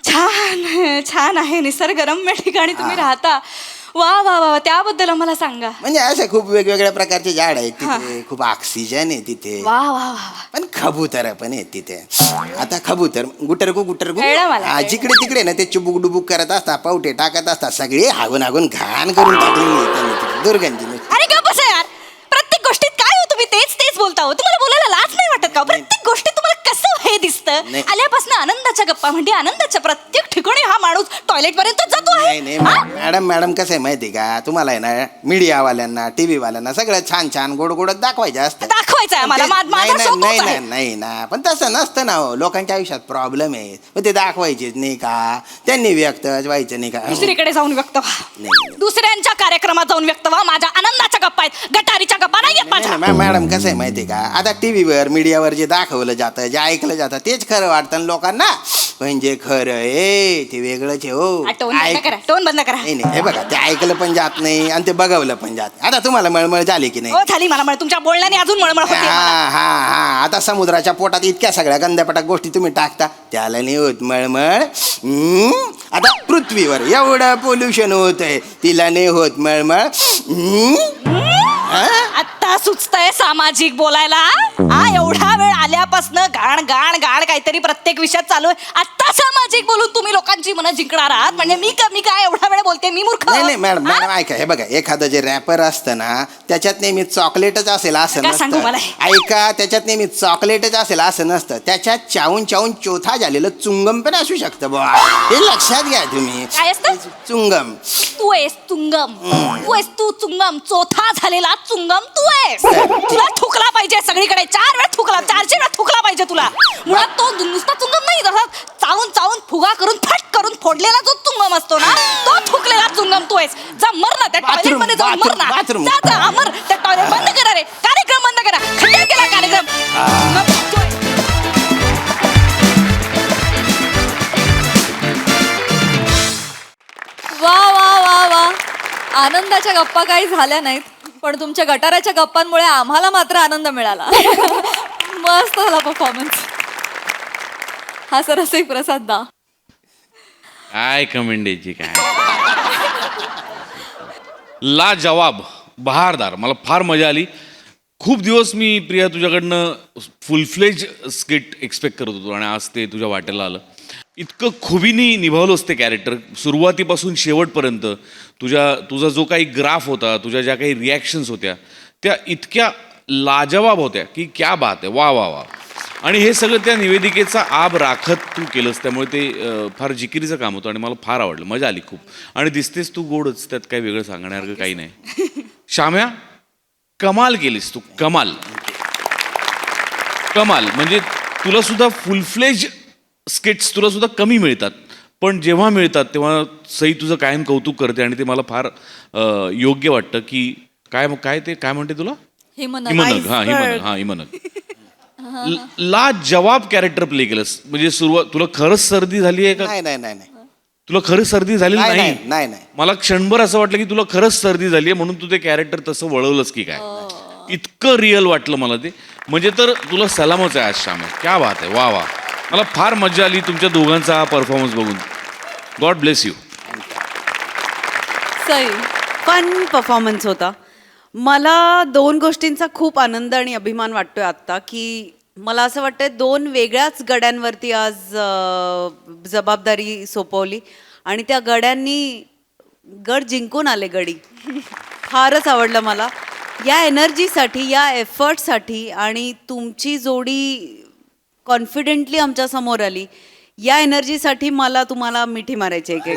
छान छान आहे, निसर्गरम्य ठिकाणी तुम्ही राहता. वा वा वा, त्याबद्दल आम्हाला सांगा. म्हणजे असे खूप वेगवेगळ्या प्रकारचे झाड आहेत तिथे, खूप ऑक्सिजन आहे तिथे. वा वा वा. पण कबूतर पण आहेत तिथे. आता कबूतर गुटरगु कळलं मला, कळलं. जिकडे तिकडे ना ते चुबुक डुबुक करत असतात, पावटे टाकत असतात, सगळे हागून हागून घाण करून टाकलेली त्यांनी तिथे, दुर्गंधी. अरे का बसा यार, प्रत्येक गोष्टीत काय हो तुम्ही तेच तेच बोलता हो. तुम्हाला बोलायला लाज नाही वाटत का? प्रत्येक गोष्टीत तुम्हाला कसं हे दिसतं? नाही. आल्यापासून आनंदाच्या गप्पा म्हणजे आनंदाच्या प्रत्येक ठिकाणी हा माणूस टॉयलेट पर्यंत जातो आहे. नाही नाही मॅडम कसं आहे माहिती का, तुम्हाला आहे ना मीडियावाल्यांना, टीव्ही वाल्यांना सगळं छान छान गोड गोड दाखवायचं असतं. दाखवायचं आहे आम्हाला, माझा नाही शोध तोच आहे. नाही ना, पण तसं नसतं ना हो. लोकांच्या आयुष्यात प्रॉब्लेम आहे, पण ते दाखवायचेच नाही का, त्यांनी व्यक्त व्हायचं नाही का. दुसरीकडे जाऊन व्यक्त व्हा, नाही. दुसऱ्यांच्या कार्यक्रमात जाऊन व्यक्त व्हा. माझ्या आनंदाच्या गप्पा आहेत, गटारीच्या गप्पा नाही आहेत माझ्या. मॅडम कसं आहे माहिती का, आता टीव्हीवर मीडियावर जे दाखवलं जातं, जे ऐकलं जातं तेच खरं वाटतं ना लोकांना. म्हणजे खरं आहे ते वेगळंच आहे हो. टोन बंद करा, टोन बंद करा. नाही हे बघा, ते ऐकलं पण जात नाही आणि ते बघवलं पण जात. आता तुम्हाला मळमळ झाली की नाही? हो झाली मला तुमच्या बोलण्याने अजून मळमळ होते मला. हा आता समुद्राच्या पोटात इतक्या सगळ्या गंध्यापटाक गोष्टी तुम्ही टाकता, त्याला नाही होत मळमळ. आता पृथ्वीवर एवढं पोल्युशन होत आहे, तिला नाही होत मळमळ. आता सुचतंय सामाजिक बोलायला. हा एवढा वेळ आल्यापासून गाण गाण गाण काहीतरी प्रत्येक विषयात चालू आहे. आता सामाजिक बोलून तुम्ही लोकांची मनं जिंकणार आहात म्हणजे मी काय एवढा वेळ बोलते? मी मूर्ख? नाही मॅडम ऐका, हे बघा, एखादं जे रॅपर असतं ना, त्याच्यात नेहमी चॉकलेटच असेल असं नका सांगू नसतं. मला. ऐका, त्याच्यात नेहमी चॉकलेटच असेल असं नसतं. त्याच्यात चावून चावून चोथा झालेलं चुंगम पण असू शकतं बा, हे लक्षात घ्या तुम्ही. काय असतं? चुंगम. तू आहेस चुंगम, तू आहेस तू चुंगम, चौथा झालेला चुंगम तू आहेस. तुला थुकला पाहिजे सगळीकडे, 4 वेळा थुकला, 400 वेळा थुकला पाहिजे तुला. मुळात तो नुसता चुंगम नाही, तसा चावून चावून फुगा करून फट करून फोडलेला जो चुंगम असतो ना, तो थुकलेला चुंगम तू आहेस. जा मर ना त्या टॉयलेट मध्ये, जाऊन मर ना. बाथरूम. जा अमर, त्या टॉयलेट बंद करा रे, कार्यक्रम बंद करा. खड्डा केला कार्यक्रम. वा वा वा वा, आनंदाच्या गप्पा काही झाल्या नाहीत, पण तुमच्या गटाराच्या गप्पांमुळे आम्हाला मात्र आनंद मिळाला. मस्त झाला परफॉर्मन्स. हा सर रसिक प्रसाद दा. काय कमेंट द्यायची काय. ला जवाब, बहारदार. मला फार मजा आली. खूप दिवस मी प्रिया तुझ्याकडनं फुल फ्लेज स्किट एक्सपेक्ट करत होतो आणि आज ते तुझ्या वाटेला आलं. इतकं खुबीनी निभावलंच ते कॅरेक्टर, सुरुवातीपासून शेवटपर्यंत. तुझा जो काही ग्राफ होता, तुझ्या ज्या काही रिॲक्शन्स होत्या, त्या इतक्या लाजवाब होत्या की क्या बात आहे, वा वा वा. आणि हे सगळं त्या निवेदिकेचा आब राखत तू केलंस, त्यामुळे ते फार जिकिरीचं काम होतं आणि मला फार आवडलं, मजा आली खूप. आणि दिसतेस तू गोडच, त्यात काही वेगळं सांगण्यासारखं काही नाही. श्याम्या, कमाल केलीस तू, कमाल कमाल. म्हणजे तुला सुद्धा फुल फ्लेज स्किट्स तुला सुद्धा कमी मिळतात, पण जेव्हा मिळतात तेव्हा सई तुझं कायम कौतुक करते आणि ते मला फार योग्य वाटतं. की काय म्हणते तुला? हिमनग. हिमनग. ला जवाब कॅरेक्टर प्ले केलंस. म्हणजे सुरुवात तुला खरंच सर्दी झाली आहे का? नाही. तुला खरंच सर्दी झाली नाही, नाही नाही, नाही. मला क्षणभर असं वाटलं की तुला खरंच सर्दी झाली आहे म्हणून तू ते कॅरेक्टर तसं वळवलंस की काय इतकं रिअल वाटलं मला ते. म्हणजे तर तुला सलामच आहे आज श्यामे. क्या बात आहे, वा वा. मला फार मजा आली तुमच्या दोघांचा हा परफॉर्मन्स बघून. God bless you. Sai fun performance होता. मला 2 गोष्टींचा खूप आनंद आणि अभिमान वाटतोय आत्ता, की मला असं वाटतंय 2 वेगळ्याच गड्यांवरती आज जबाबदारी सोपवली आणि त्या गड्यांनी गड जिंकून आले गडी. फारच आवडलं मला या एनर्जीसाठी, या एफर्टसाठी. आणि तुमची जोडी कॉन्फिडेंटली आमच्या समोर आली या एनर्जीसाठी मला तुम्हाला मिठी मारायची आहे.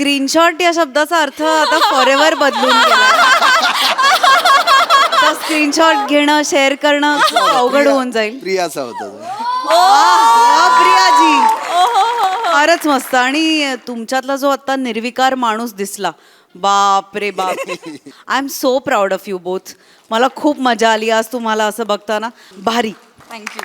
स्क्रीनशॉट या शब्दाचा अर्थ आता फॉरएव्हर बदलून गेला. स्क्रीनशॉट घेणं, शेअर करणं अवघड होऊन जाईल. प्रियाचा होता तो. प्रियाजी फारच मस्त. आणि तुमच्यातला जो आता निर्विकार माणूस दिसला, बाप रे बाप. I am so proud of you both. मला खूप मजा आली आज तुम्हाला असं बघताना. भारी. थँक्यू.